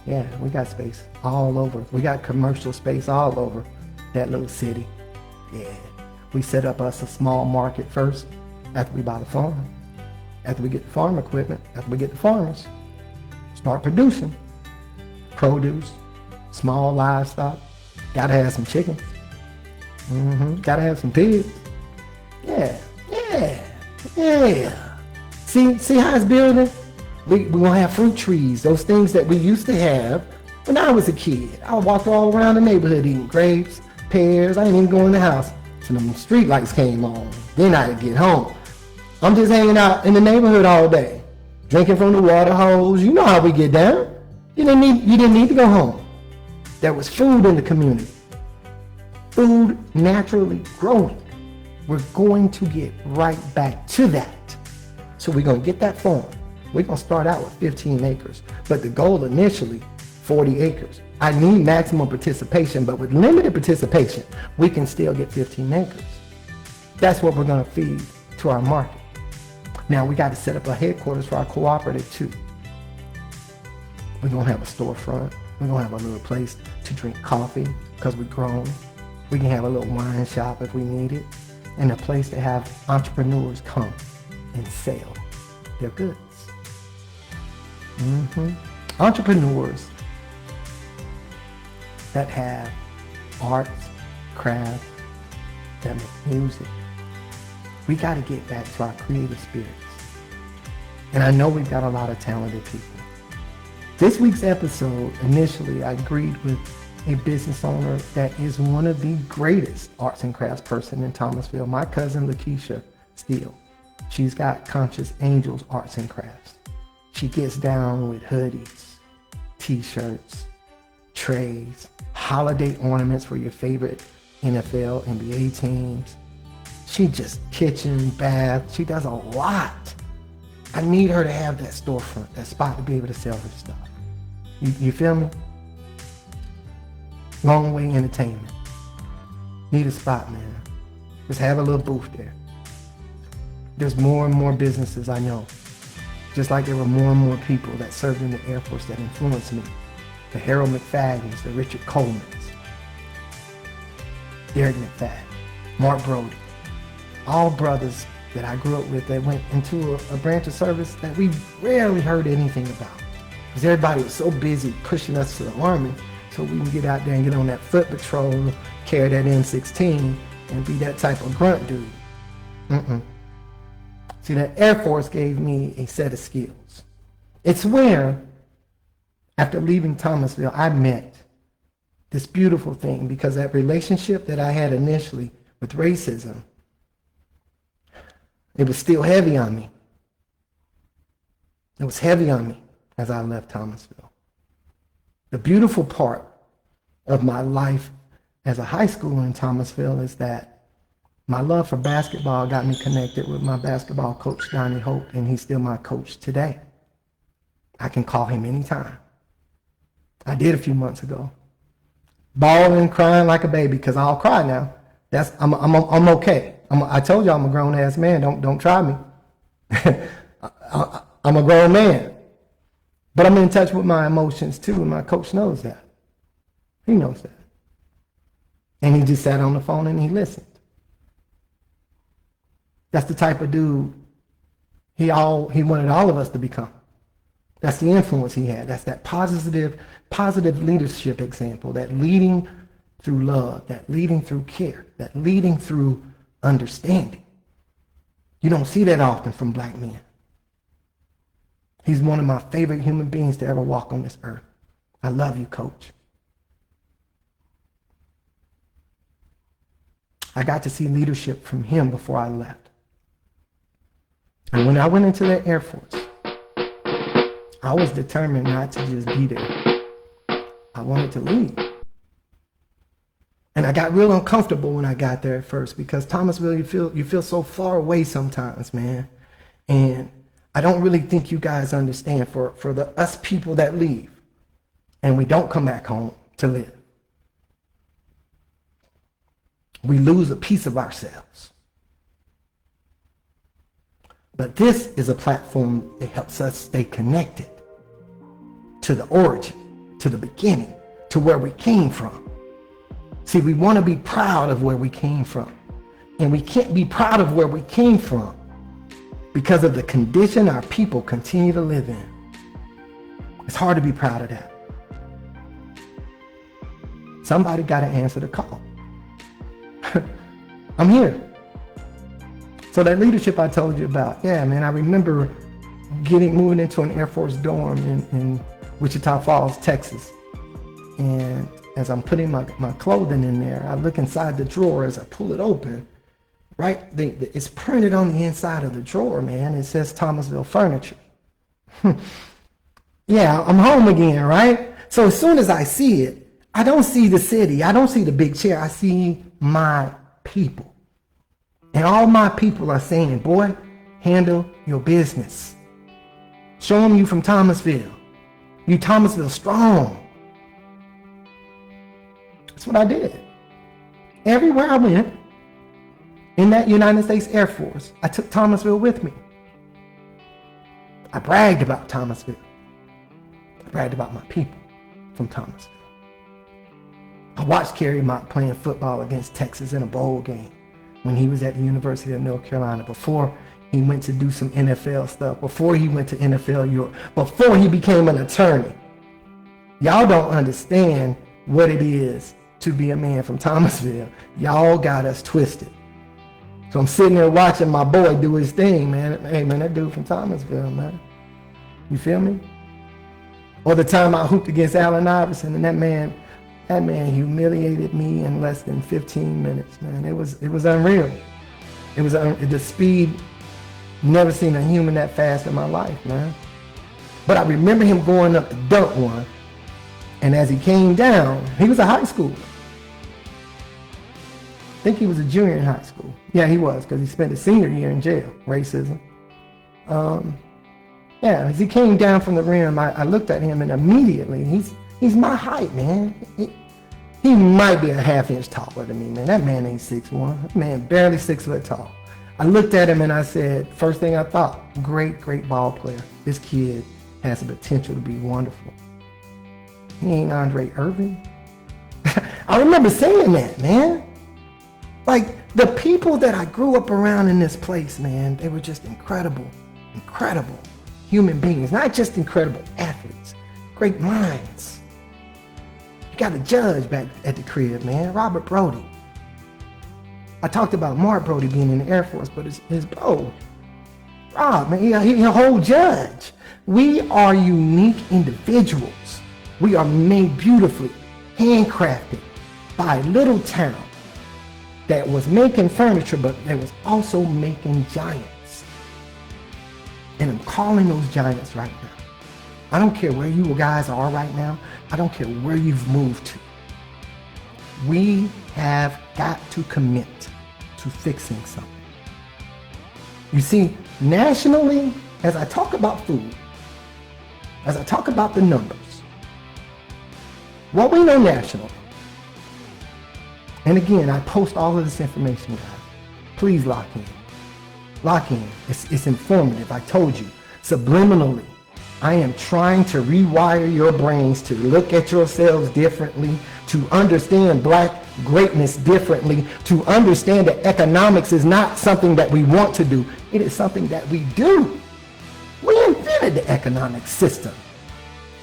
Yeah, we got space all over. We got commercial space all over that little city. Yeah, we set up us a small market first after we buy the farm. After we get the farm equipment, after we get the farmers, start producing produce, small livestock. Gotta have some chickens. Gotta have some pigs. Yeah. See how it's building? We're gonna have fruit trees, those things that we used to have when I was a kid. I walked all around the neighborhood eating grapes, pears. I didn't even go in the house till the street lights came on. Then I'd get home. I'm just hanging out in the neighborhood all day, drinking from the water hose. You know how we get down. You didn't need to go home. There was food in the community. Food naturally growing. We're going to get right back to that. So we're going to get that farm. We're going to start out with 15 acres, but the goal initially, 40 acres. I need maximum participation, but with limited participation, we can still get 15 acres. That's what we're going to feed to our market. Now we got to set up a headquarters for our cooperative too. We're going to have a storefront. We're going to have a little place to drink coffee because we're grown. We can have a little wine shop if we need it, and a place to have entrepreneurs come and sell their goods. Entrepreneurs that have arts, crafts, that make music. We got to get back to our creative spirits. And I know we've got a lot of talented people. This week's episode, initially, I agreed with a business owner that is one of the greatest arts and crafts person in Thomasville, my cousin Lakeisha Steele. She's got Conscious Angels Arts and Crafts. She gets down with hoodies, t-shirts, trays, holiday ornaments for your favorite NFL, NBA teams. She just kitchen, bath. She does a lot. I need her to have that storefront, that spot to be able to sell her stuff. You feel me? Long Way Entertainment. Need a spot, man. Just have a little booth there. There's more and more businesses I know. Just like there were more and more people that served in the Air Force that influenced me. The Harold McFadden's, the Richard Coleman's, Derek McFadden, Mark Brody. All brothers that I grew up with that went into a branch of service that we rarely heard anything about. Because everybody was so busy pushing us to the Army so we can get out there and get on that foot patrol, carry that M16, and be that type of grunt dude. See, the Air Force gave me a set of skills. It's where, after leaving Thomasville, I met this beautiful thing, because that relationship that I had initially with racism, it was still heavy on me. It was heavy on me as I left Thomasville. The beautiful part of my life as a high schooler in Thomasville is that my love for basketball got me connected with my basketball coach, Donnie Hope, and he's still my coach today. I can call him anytime. I did a few months ago. Bawling, crying like a baby, because I'll cry now. I'm okay. I told you I'm a grown ass man. Don't try me. I'm a grown man. But I'm in touch with my emotions too, and my coach knows that. He knows that. And he just sat on the phone and he listened. That's the type of dude he wanted all of us to become. That's the influence he had. That's that positive leadership example, that leading through love, that leading through care, that leading through understanding. You don't see that often from black men. He's one of my favorite human beings to ever walk on this earth. I love you, Coach. I got to see leadership from him before I left. And when I went into the Air Force, I was determined not to just be there. I wanted to lead. And I got real uncomfortable when I got there at first, because Thomasville, you feel so far away sometimes, man. And I don't really think you guys understand, for us people that leave and we don't come back home to live, we lose a piece of ourselves. But this is a platform that helps us stay connected. to the origin, to the beginning, to where we came from. See, we want to be proud of where we came from. And we can't be proud of where we came from because of the condition our people continue to live in. It's hard to be proud of that. Somebody got to answer the call. I'm here. So that leadership I told you about, yeah, man, I remember moving into an Air Force dorm in Wichita Falls, Texas. And as I'm putting my clothing in there, I look inside the drawer as I pull it open. Right, it's printed on the inside of the drawer, man. It says Thomasville Furniture. Yeah, I'm home again, right? So as soon as I see it, I don't see the city. I don't see the big chair. I see my people. And all my people are saying, boy, handle your business. Show them you from Thomasville. You Thomasville strong. That's what I did. Everywhere I went, in that United States Air Force, I took Thomasville with me. I bragged about Thomasville. I bragged about my people from Thomasville. I watched Kerry Mott playing football against Texas in a bowl game when he was at the University of North Carolina, before he went to do some NFL stuff, before he went to NFL Europe, before he became an attorney. Y'all don't understand what it is to be a man from Thomasville. Y'all got us twisted. So I'm sitting there watching my boy do his thing, man. Hey, man, that dude from Thomasville, man. You feel me? Or the time I hooped against Allen Iverson, and that man humiliated me in less than 15 minutes, man. It was unreal. It was the speed. Never seen a human that fast in my life, man. But I remember him going up to dunk one, and as he came down, he was a high schooler. I think he was a junior in high school. Yeah, he was, because he spent his senior year in jail. Racism. Yeah, as he came down from the rim, I looked at him, and immediately, he's my height, man. He might be a half-inch taller than me, man. That man ain't 6'1". That man barely 6 foot tall. I looked at him and I said, first thing I thought, great ball player. This kid has the potential to be wonderful. He ain't Andre Irving. I remember saying that, man. Like, the people that I grew up around in this place, man, they were just incredible human beings. Not just incredible athletes, great minds. You got a judge back at the crib, man, Robert Brody. I talked about Mark Brody being in the Air Force, but his bro, Rob, man, he's a whole judge. We are unique individuals. We are made beautifully, handcrafted by a little town that was making furniture, but that was also making giants. And I'm calling those giants right now. I don't care where you guys are right now. I don't care where you've moved to. We have got to commit to fixing something. You see, nationally, as I talk about food, as I talk about the numbers, what we know nationally, and again, I post all of this information, guys. Please lock in. Lock in. It's informative. I told you, subliminally, I am trying to rewire your brains to look at yourselves differently, to understand black greatness differently, to understand that economics is not something that we want to do. It is something that we do. We invented the economic system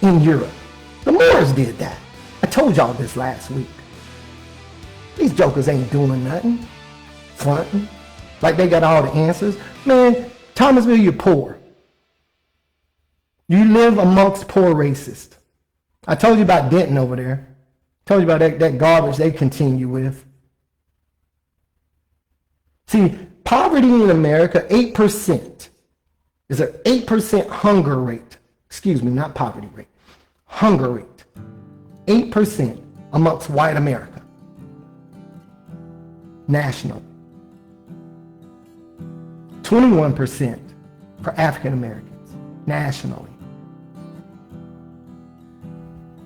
in Europe. The Moors did that. I told y'all this last week. These jokers ain't doing nothing, fronting, like they got all the answers. Man, Thomasville, you're poor. You live amongst poor racists. I told you about Denton over there. I told you about that garbage they continue with. See, poverty in America, 8%. There's an 8% hunger rate. Excuse me, not poverty rate. Hunger rate. 8% amongst white America. National. 21% for African Americans, nationally.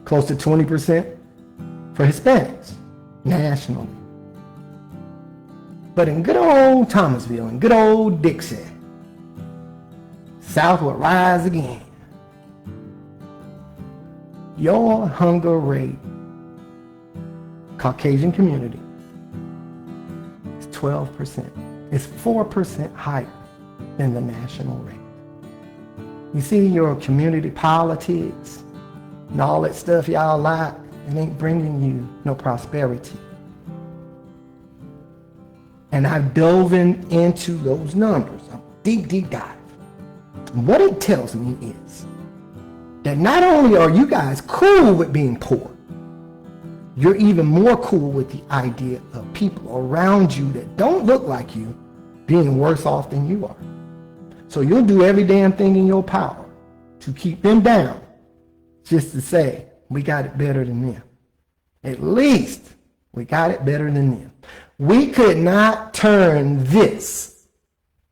Close to 20% for Hispanics, nationally. But in good old Thomasville, in good old Dixie, South will rise again. Your hunger rate, Caucasian community, is 12%. It's 4% higher than the national rate. You see, your community politics and all that stuff y'all like, it ain't bringing you no prosperity. And I've dove into those numbers, a deep dive. And what it tells me is that not only are you guys cool with being poor, you're even more cool with the idea of people around you that don't look like you being worse off than you are. So you'll do every damn thing in your power to keep them down, just to say, we got it better than them. At least we got it better than them. We could not turn this,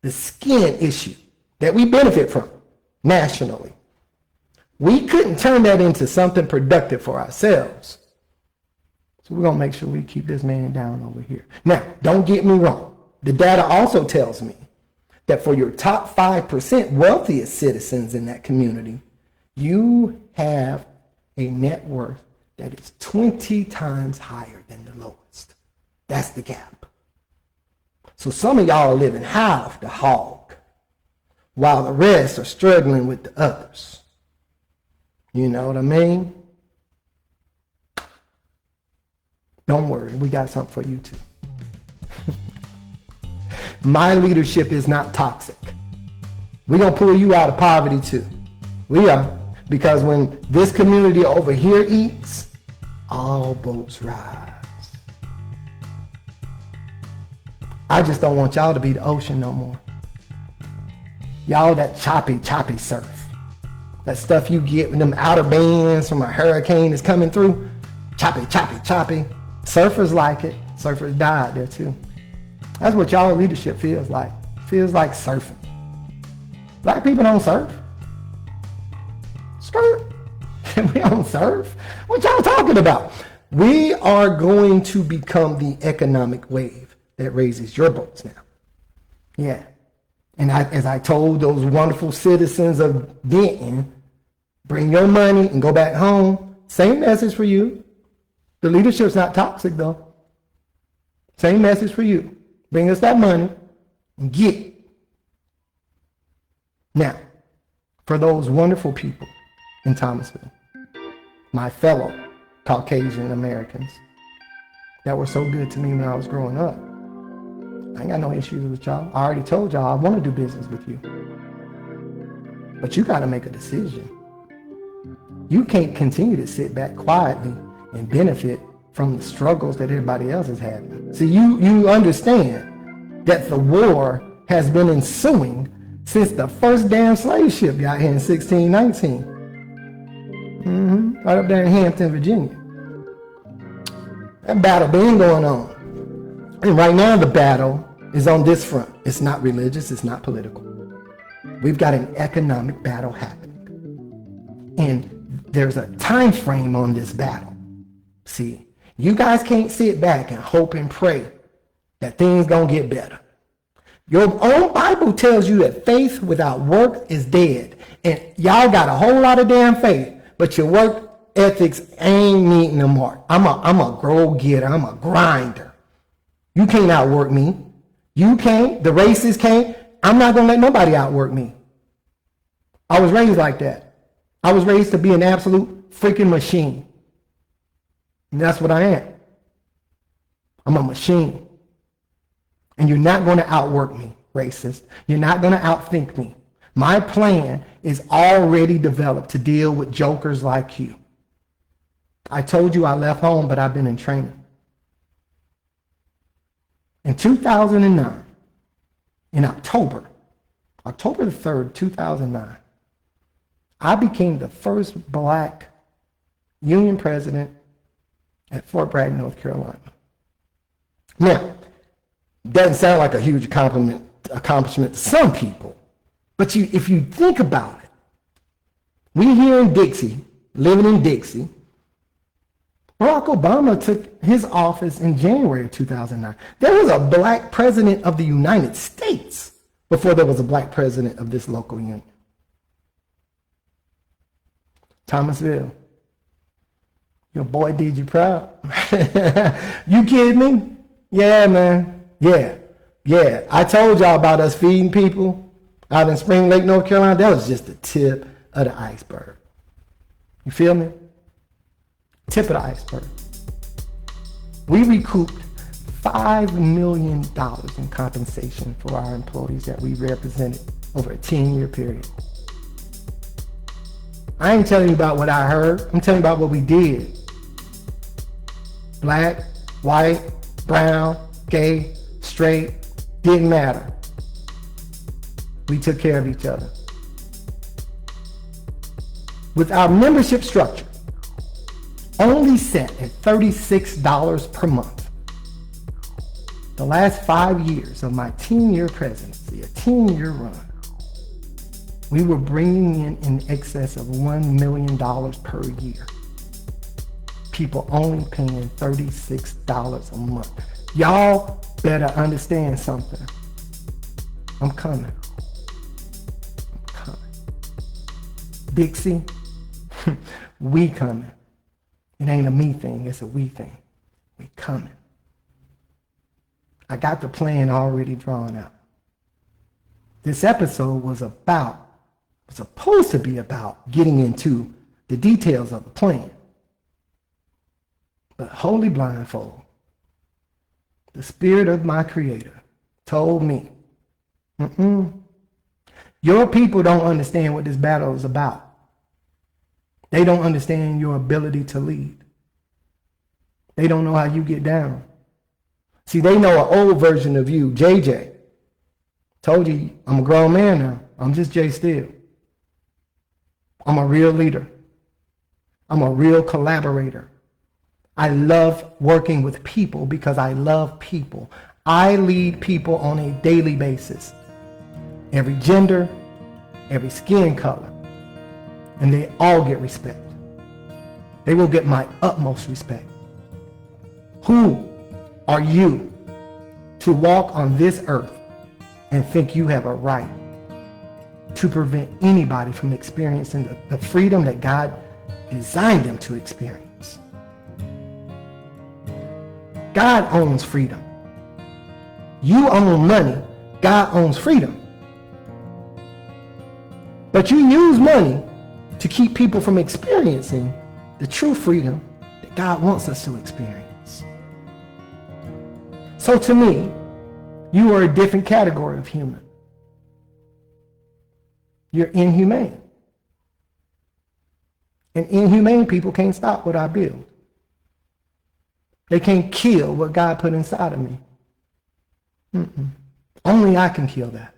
the skin issue that we benefit from nationally, we couldn't turn that into something productive for ourselves. So we're going to make sure we keep this man down over here. Now, don't get me wrong. The data also tells me that for your top 5% wealthiest citizens in that community, you have a net worth that is 20 times higher than the lowest. That's the gap. So some of y'all are living half the hog, while the rest are struggling with the others. You know what I mean? Don't worry, we got something for you too. My leadership is not toxic. We're going to pull you out of poverty too. We are. Because when this community over here eats, all boats rise. I just don't want y'all to be the ocean no more. Y'all that choppy surf. That stuff you get when them outer bands from a hurricane is coming through. Choppy. Surfers like it. Surfers died there too. That's what y'all leadership feels like. Feels like surfing. Black people don't surf. Skirt. We don't surf. What y'all talking about? We are going to become the economic wave that raises your boats now. Yeah. And as I told those wonderful citizens of Denton, bring your money and go back home. Same message for you. The leadership's not toxic though. Same message for you. Bring us that money and get it. Now, for those wonderful people in Thomasville, my fellow Caucasian Americans that were so good to me when I was growing up, I ain't got no issues with y'all. I already told y'all I want to do business with you. But you got to make a decision. You can't continue to sit back quietly and benefit from the struggles that everybody else is having. See, you understand that the war has been ensuing since the first damn slave ship got here in 1619. Right up there in Hampton, Virginia. That battle been going on. And right now the battle is on this front. It's not religious, it's not political. We've got an economic battle happening. And there's a time frame on this battle. See, you guys can't sit back and hope and pray that things gonna get better. Your own Bible tells you that faith without work is dead. And y'all got a whole lot of damn faith, but your work ethics ain't meeting the mark. I'm a go-getter, I'm a grinder. You can't outwork me. You can't, the racists can't. I'm not gonna let nobody outwork me. I was raised like that. I was raised to be an absolute freaking machine. And that's what I am. I'm a machine. And you're not going to outwork me, racist. You're not going to outthink me. My plan is already developed to deal with jokers like you. I told you I left home, but I've been in training. In 2009, in October the 3rd, 2009, I became the first black union president at Fort Bragg, North Carolina. Now, doesn't sound like a huge accomplishment to some people, but if you think about it, we here in Dixie, living in Dixie, Barack Obama took his office in January of 2009. There was a black president of the United States before there was a black president of this local union. Thomasville, Your boy did you proud. You kidding me? Yeah, man. Yeah. I told y'all about us feeding people out in Spring Lake, North Carolina. That was just the tip of the iceberg. You feel me? Tip of the iceberg. We recouped $5 million in compensation for our employees that we represented over a 10-year period. I ain't telling you about what I heard. I'm telling you about what we did. Black, white, brown, gay, straight, didn't matter. We took care of each other. With our membership structure only set at $36 per month, the last 5 years of my 10-year presidency, a 10-year run, we were bringing in excess of $1 million per year. People only paying $36 a month. Y'all better understand something. I'm coming. Dixie, we coming. It ain't a me thing, it's a we thing. We coming. I got the plan already drawn out. This episode was supposed to be about getting into the details of the plan. But wholly blindfold, the spirit of my creator told me, your people don't understand what this battle is about. They don't understand your ability to lead. They don't know how you get down. See, they know an old version of you, JJ. Told you, I'm a grown man now. I'm just Jay Steele. I'm a real leader. I'm a real collaborator. I love working with people because I love people. I lead people on a daily basis. Every gender, every skin color, and they all get respect. They will get my utmost respect. Who are you to walk on this earth and think you have a right to prevent anybody from experiencing the freedom that God designed them to experience? God owns freedom. You own money. God owns freedom. But you use money to keep people from experiencing the true freedom that God wants us to experience. So to me, you are a different category of human. You're inhumane. And inhumane people can't stop what I build. They can't kill what God put inside of me. Only I can kill that.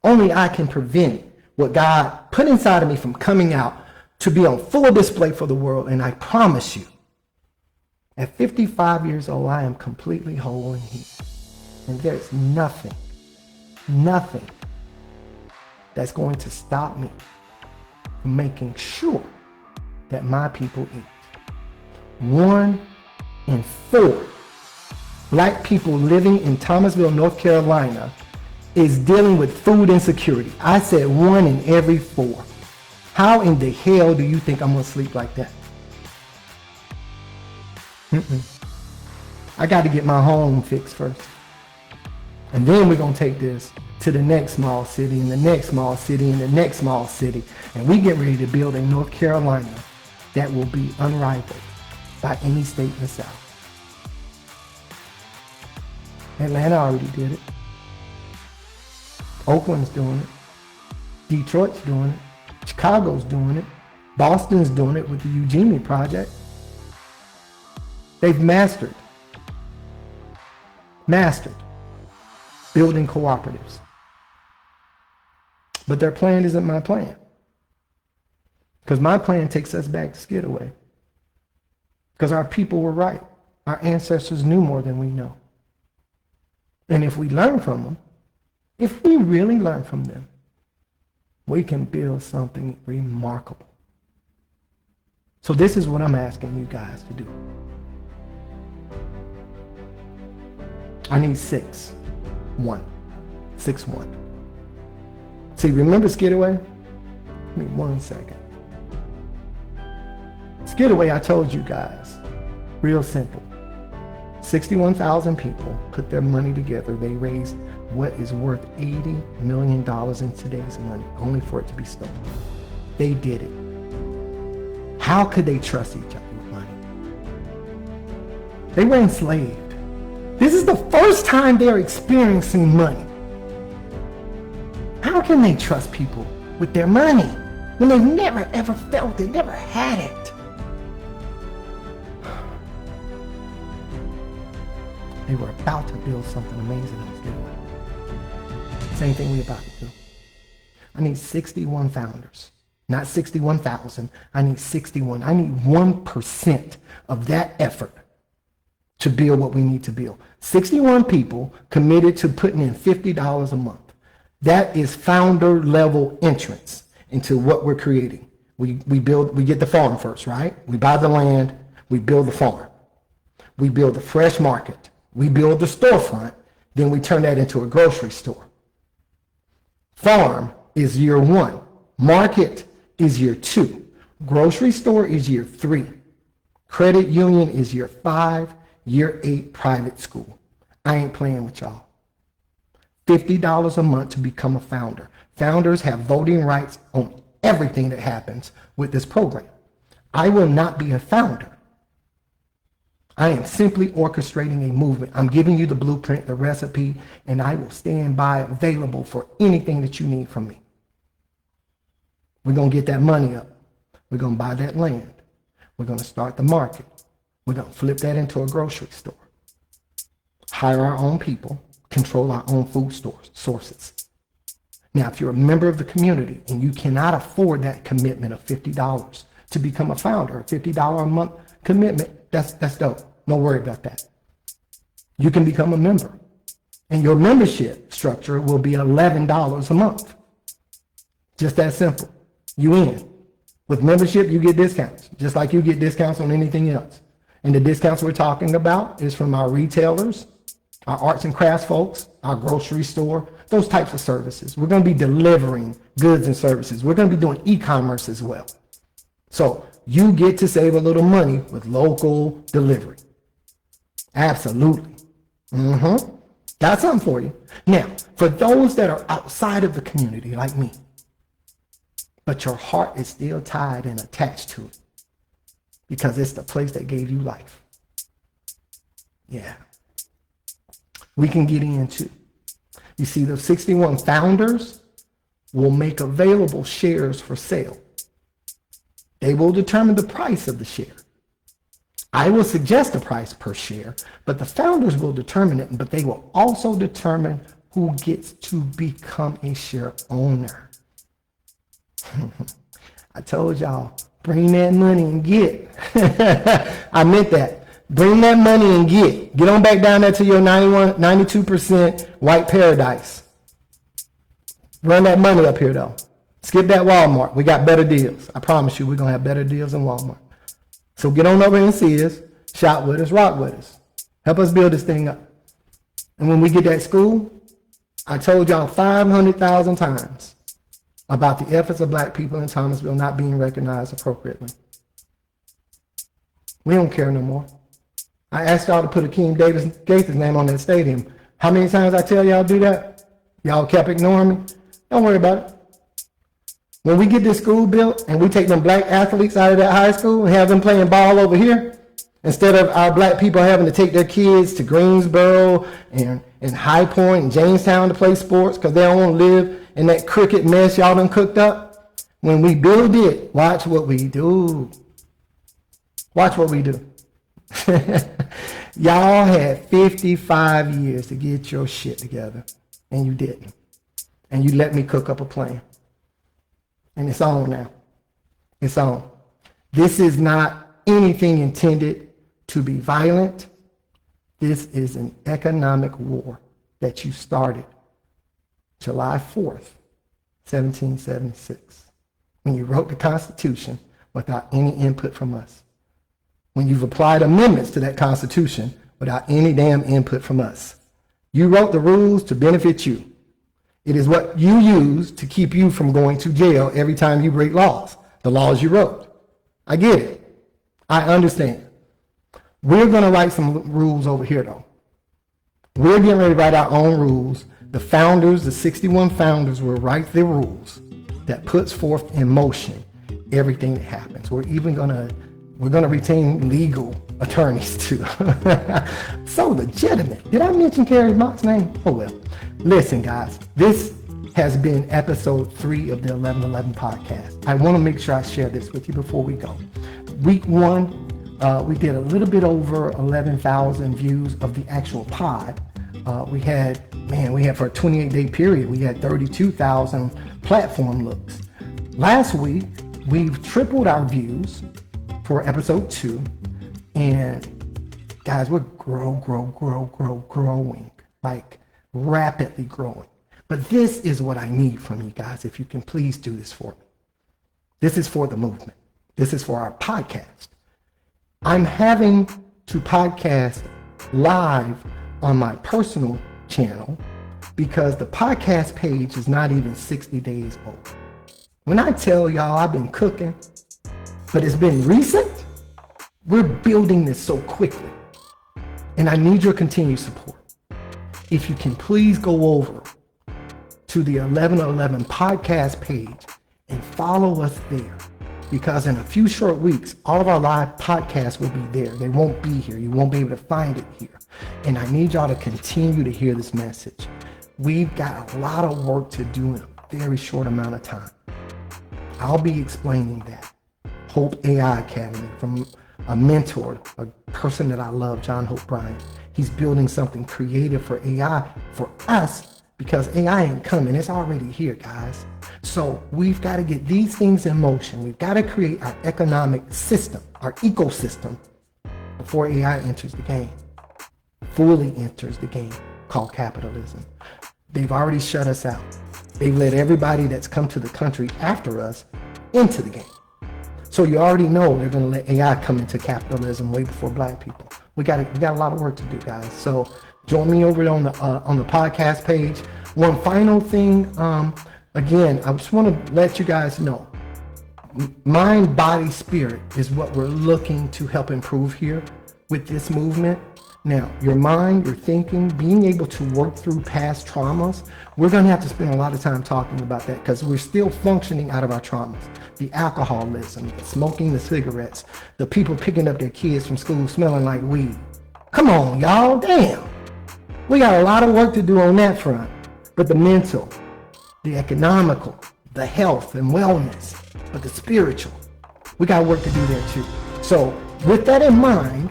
Only I can prevent what God put inside of me from coming out to be on full display for the world. And I promise you, at 55 years old, I am completely whole and healed. And there's nothing that's going to stop me from making sure that my people eat. 1 in 4 black people living in Thomasville, North Carolina is dealing with food insecurity. I said 1 in every 4. How in the hell do you think I'm gonna sleep like that? I got to get my home fixed first. And then we're gonna take this to the next small city and the next small city and the next small city. And we get ready to build a North Carolina that will be unrivaled by any state in the South. Atlanta already did it. Oakland's doing it. Detroit's doing it. Chicago's doing it. Boston's doing it with the Eugenie Project. They've mastered building cooperatives. But their plan isn't my plan. Because my plan takes us back to Skidaway. Because our people were right. Our ancestors knew more than we know. And if we learn from them, if we really learn from them, we can build something remarkable. So this is what I'm asking you guys to do. I need 6-1. See, remember Skidaway? Give me 1 second. Getaway, I told you guys, real simple. 61,000 people put their money together. They raised what is worth $80 million in today's money, only for it to be stolen. They did it. How could they trust each other with money? They were enslaved. This is the first time they're experiencing money. How can they trust people with their money when they've never ever felt it, never had it? They were about to build something amazing on Steele. Same thing we're about to do. I need 61 founders, not 61,000. I need 61. I need 1% of that effort to build what we need to build. 61 people committed to putting in $50 a month. That is founder level entrance into what we're creating. We get the farm first, right? We buy the land, we build the farm. We build the fresh market. We build the storefront, then we turn that into a grocery store. Farm is year 1. Market is year 2. Grocery store is year 3. Credit union is year 5. Year 8 private school. I ain't playing with y'all. $50 a month to become a founder. Founders have voting rights on everything that happens with this program. I will not be a founder. I am simply orchestrating a movement. I'm giving you the blueprint, the recipe, and I will stand by available for anything that you need from me. We're going to get that money up. We're going to buy that land. We're going to start the market. We're going to flip that into a grocery store. Hire our own people, control our own food sources. Now, if you're a member of the community and you cannot afford that commitment of $50 to become a founder, a $50 a month commitment, that's dope. Don't worry about that. You can become a member. And your membership structure will be $11 a month. Just that simple. You in. With membership, you get discounts, just like you get discounts on anything else. And the discounts we're talking about is from our retailers, our arts and crafts folks, our grocery store, those types of services. We're going to be delivering goods and services. We're going to be doing e-commerce as well. So you get to save a little money with local delivery. Absolutely. Got something for you. Now, for those that are outside of the community like me, but your heart is still tied and attached to it because it's the place that gave you life. Yeah. We can get into. You see, the 61 founders will make available shares for sale. They will determine the price of the share. I will suggest the price per share, but the founders will determine it, but they will also determine who gets to become a share owner. I told y'all, bring that money and get. I meant that. Bring that money and get. Get on back down there to your 92% white paradise. Run that money up here, though. Skip that Walmart. We got better deals. I promise you, we're going to have better deals than Walmart. So get on over and see us. Shop with us. Rock with us. Help us build this thing up. And when we get that school, I told y'all 500,000 times about the efforts of black people in Thomasville not being recognized appropriately. We don't care no more. I asked y'all to put Akeem Gates' name on that stadium. How many times I tell y'all to do that? Y'all kept ignoring me. Don't worry about it. When we get this school built and we take them black athletes out of that high school and have them playing ball over here, instead of our black people having to take their kids to Greensboro and High Point and Jamestown to play sports because they don't want to live in that cricket mess y'all done cooked up. When we build it, watch what we do. Watch what we do. Y'all had 55 years to get your shit together, and you didn't. And you let me cook up a plan. And it's on now. It's on. This is not anything intended to be violent. This is an economic war that you started July 4th, 1776, when you wrote the Constitution without any input from us. When you've applied amendments to that Constitution without any damn input from us. You wrote the rules to benefit you. It is what you use to keep you from going to jail every time you break laws, the laws you wrote. I get it. I understand. We're going to write some rules over here, though. We're getting ready to write our own rules. The founders, the 61 founders, will write the rules that puts forth in motion everything that happens. We're going to retain legal attorneys too. So legitimate. Did I mention Carrie Mock's name? Oh well. Listen, guys, this has been episode 3 of the 1111 podcast. I want to make sure I share this with you before we go. Week 1, we did a little bit over 11,000 views of the actual pod. We had for a 28-day period, we had 32,000 platform looks. Last week, we've tripled our views for episode 2. And guys, we're growing, like rapidly growing. But this is what I need from you guys. If you can please do this for me. This is for the movement. This is for our podcast. I'm having to podcast live on my personal channel because the podcast page is not even 60 days old. When I tell y'all I've been cooking, but it's been recent, we're building this so quickly. And I need your continued support. If you can please go over to the 1111 podcast page and follow us there. Because in a few short weeks, all of our live podcasts will be there. They won't be here. You won't be able to find it here. And I need y'all to continue to hear this message. We've got a lot of work to do in a very short amount of time. I'll be explaining that. Hope AI Academy from a mentor, a person that I love, John Hope Bryant. He's building something creative for AI for us because AI ain't coming. It's already here, guys. So we've got to get these things in motion. We've got to create our economic system, our ecosystem before AI enters the game, fully enters the game called capitalism. They've already shut us out. They've let everybody that's come to the country after us into the game. So you already know they're going to let AI come into capitalism way before black people. We got a lot of work to do, guys. So join me over on the podcast page. One final thing, again, I just want to let you guys know, mind, body, spirit is what we're looking to help improve here with this movement. Now, your mind, your thinking, being able to work through past traumas, we're going to have to spend a lot of time talking about that because we're still functioning out of our traumas. The alcoholism, the smoking the cigarettes, the people picking up their kids from school smelling like weed. Come on, y'all, damn. We got a lot of work to do on that front. But the mental, the economical, the health and wellness, but the spiritual, we got work to do there too. So with that in mind,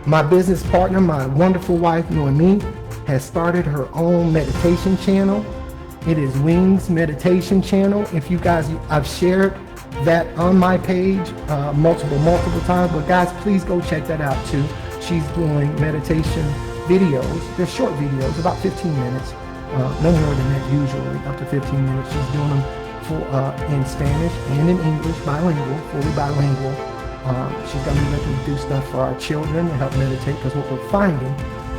my business partner, my wonderful wife, Noemi, has started her own meditation channel. It is Wings Meditation Channel. If you guys, I've shared that on my page multiple times, but guys, please go check that out too. She's doing meditation videos. They're short videos, about 15 minutes, no more than that usually, up to 15 minutes. She's doing them in Spanish and in English, bilingual, fully bilingual. She's going to be looking to do stuff for our children to help meditate, because what we're finding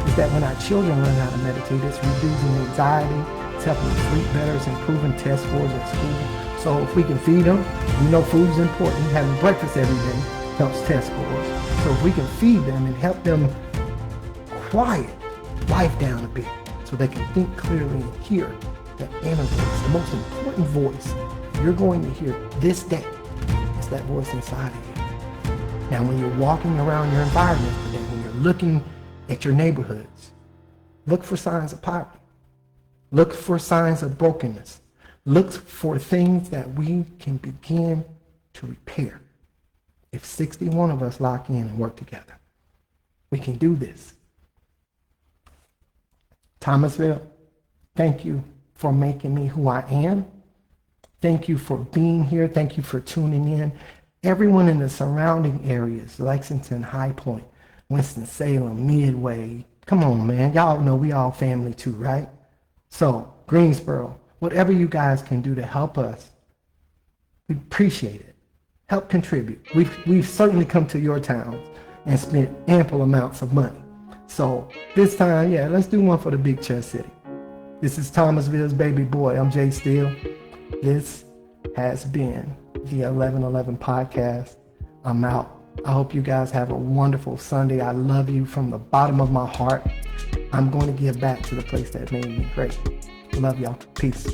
is that when our children learn how to meditate, it's reducing anxiety, it's helping them sleep better, it's improving test scores at school. So if we can feed them, we know food is important. Having breakfast every day helps test scores. So if we can feed them and help them quiet life down a bit so they can think clearly and hear that inner voice, the most important voice you're going to hear this day is that voice inside of you. Now, when you're walking around your environment today, when you're looking at your neighborhoods, look for signs of poverty. Look for signs of brokenness. Look for things that we can begin to repair. If 61 of us lock in and work together, we can do this. Thomasville, thank you for making me who I am. Thank you for being here. Thank you for tuning in. Everyone in the surrounding areas, Lexington, High Point, Winston-Salem, Midway, come on, man. Y'all know we all family too, right? So, Greensboro, whatever you guys can do to help us, we appreciate it. Help contribute. We've certainly come to your towns and spent ample amounts of money. So this time, yeah, let's do one for the big chest city. This is Thomasville's baby boy. I'm Jay Steele. This has been the 1111 podcast. I'm out. I hope you guys have a wonderful Sunday. I love you from the bottom of my heart. I'm going to give back to the place that made me great. Love y'all. Peace.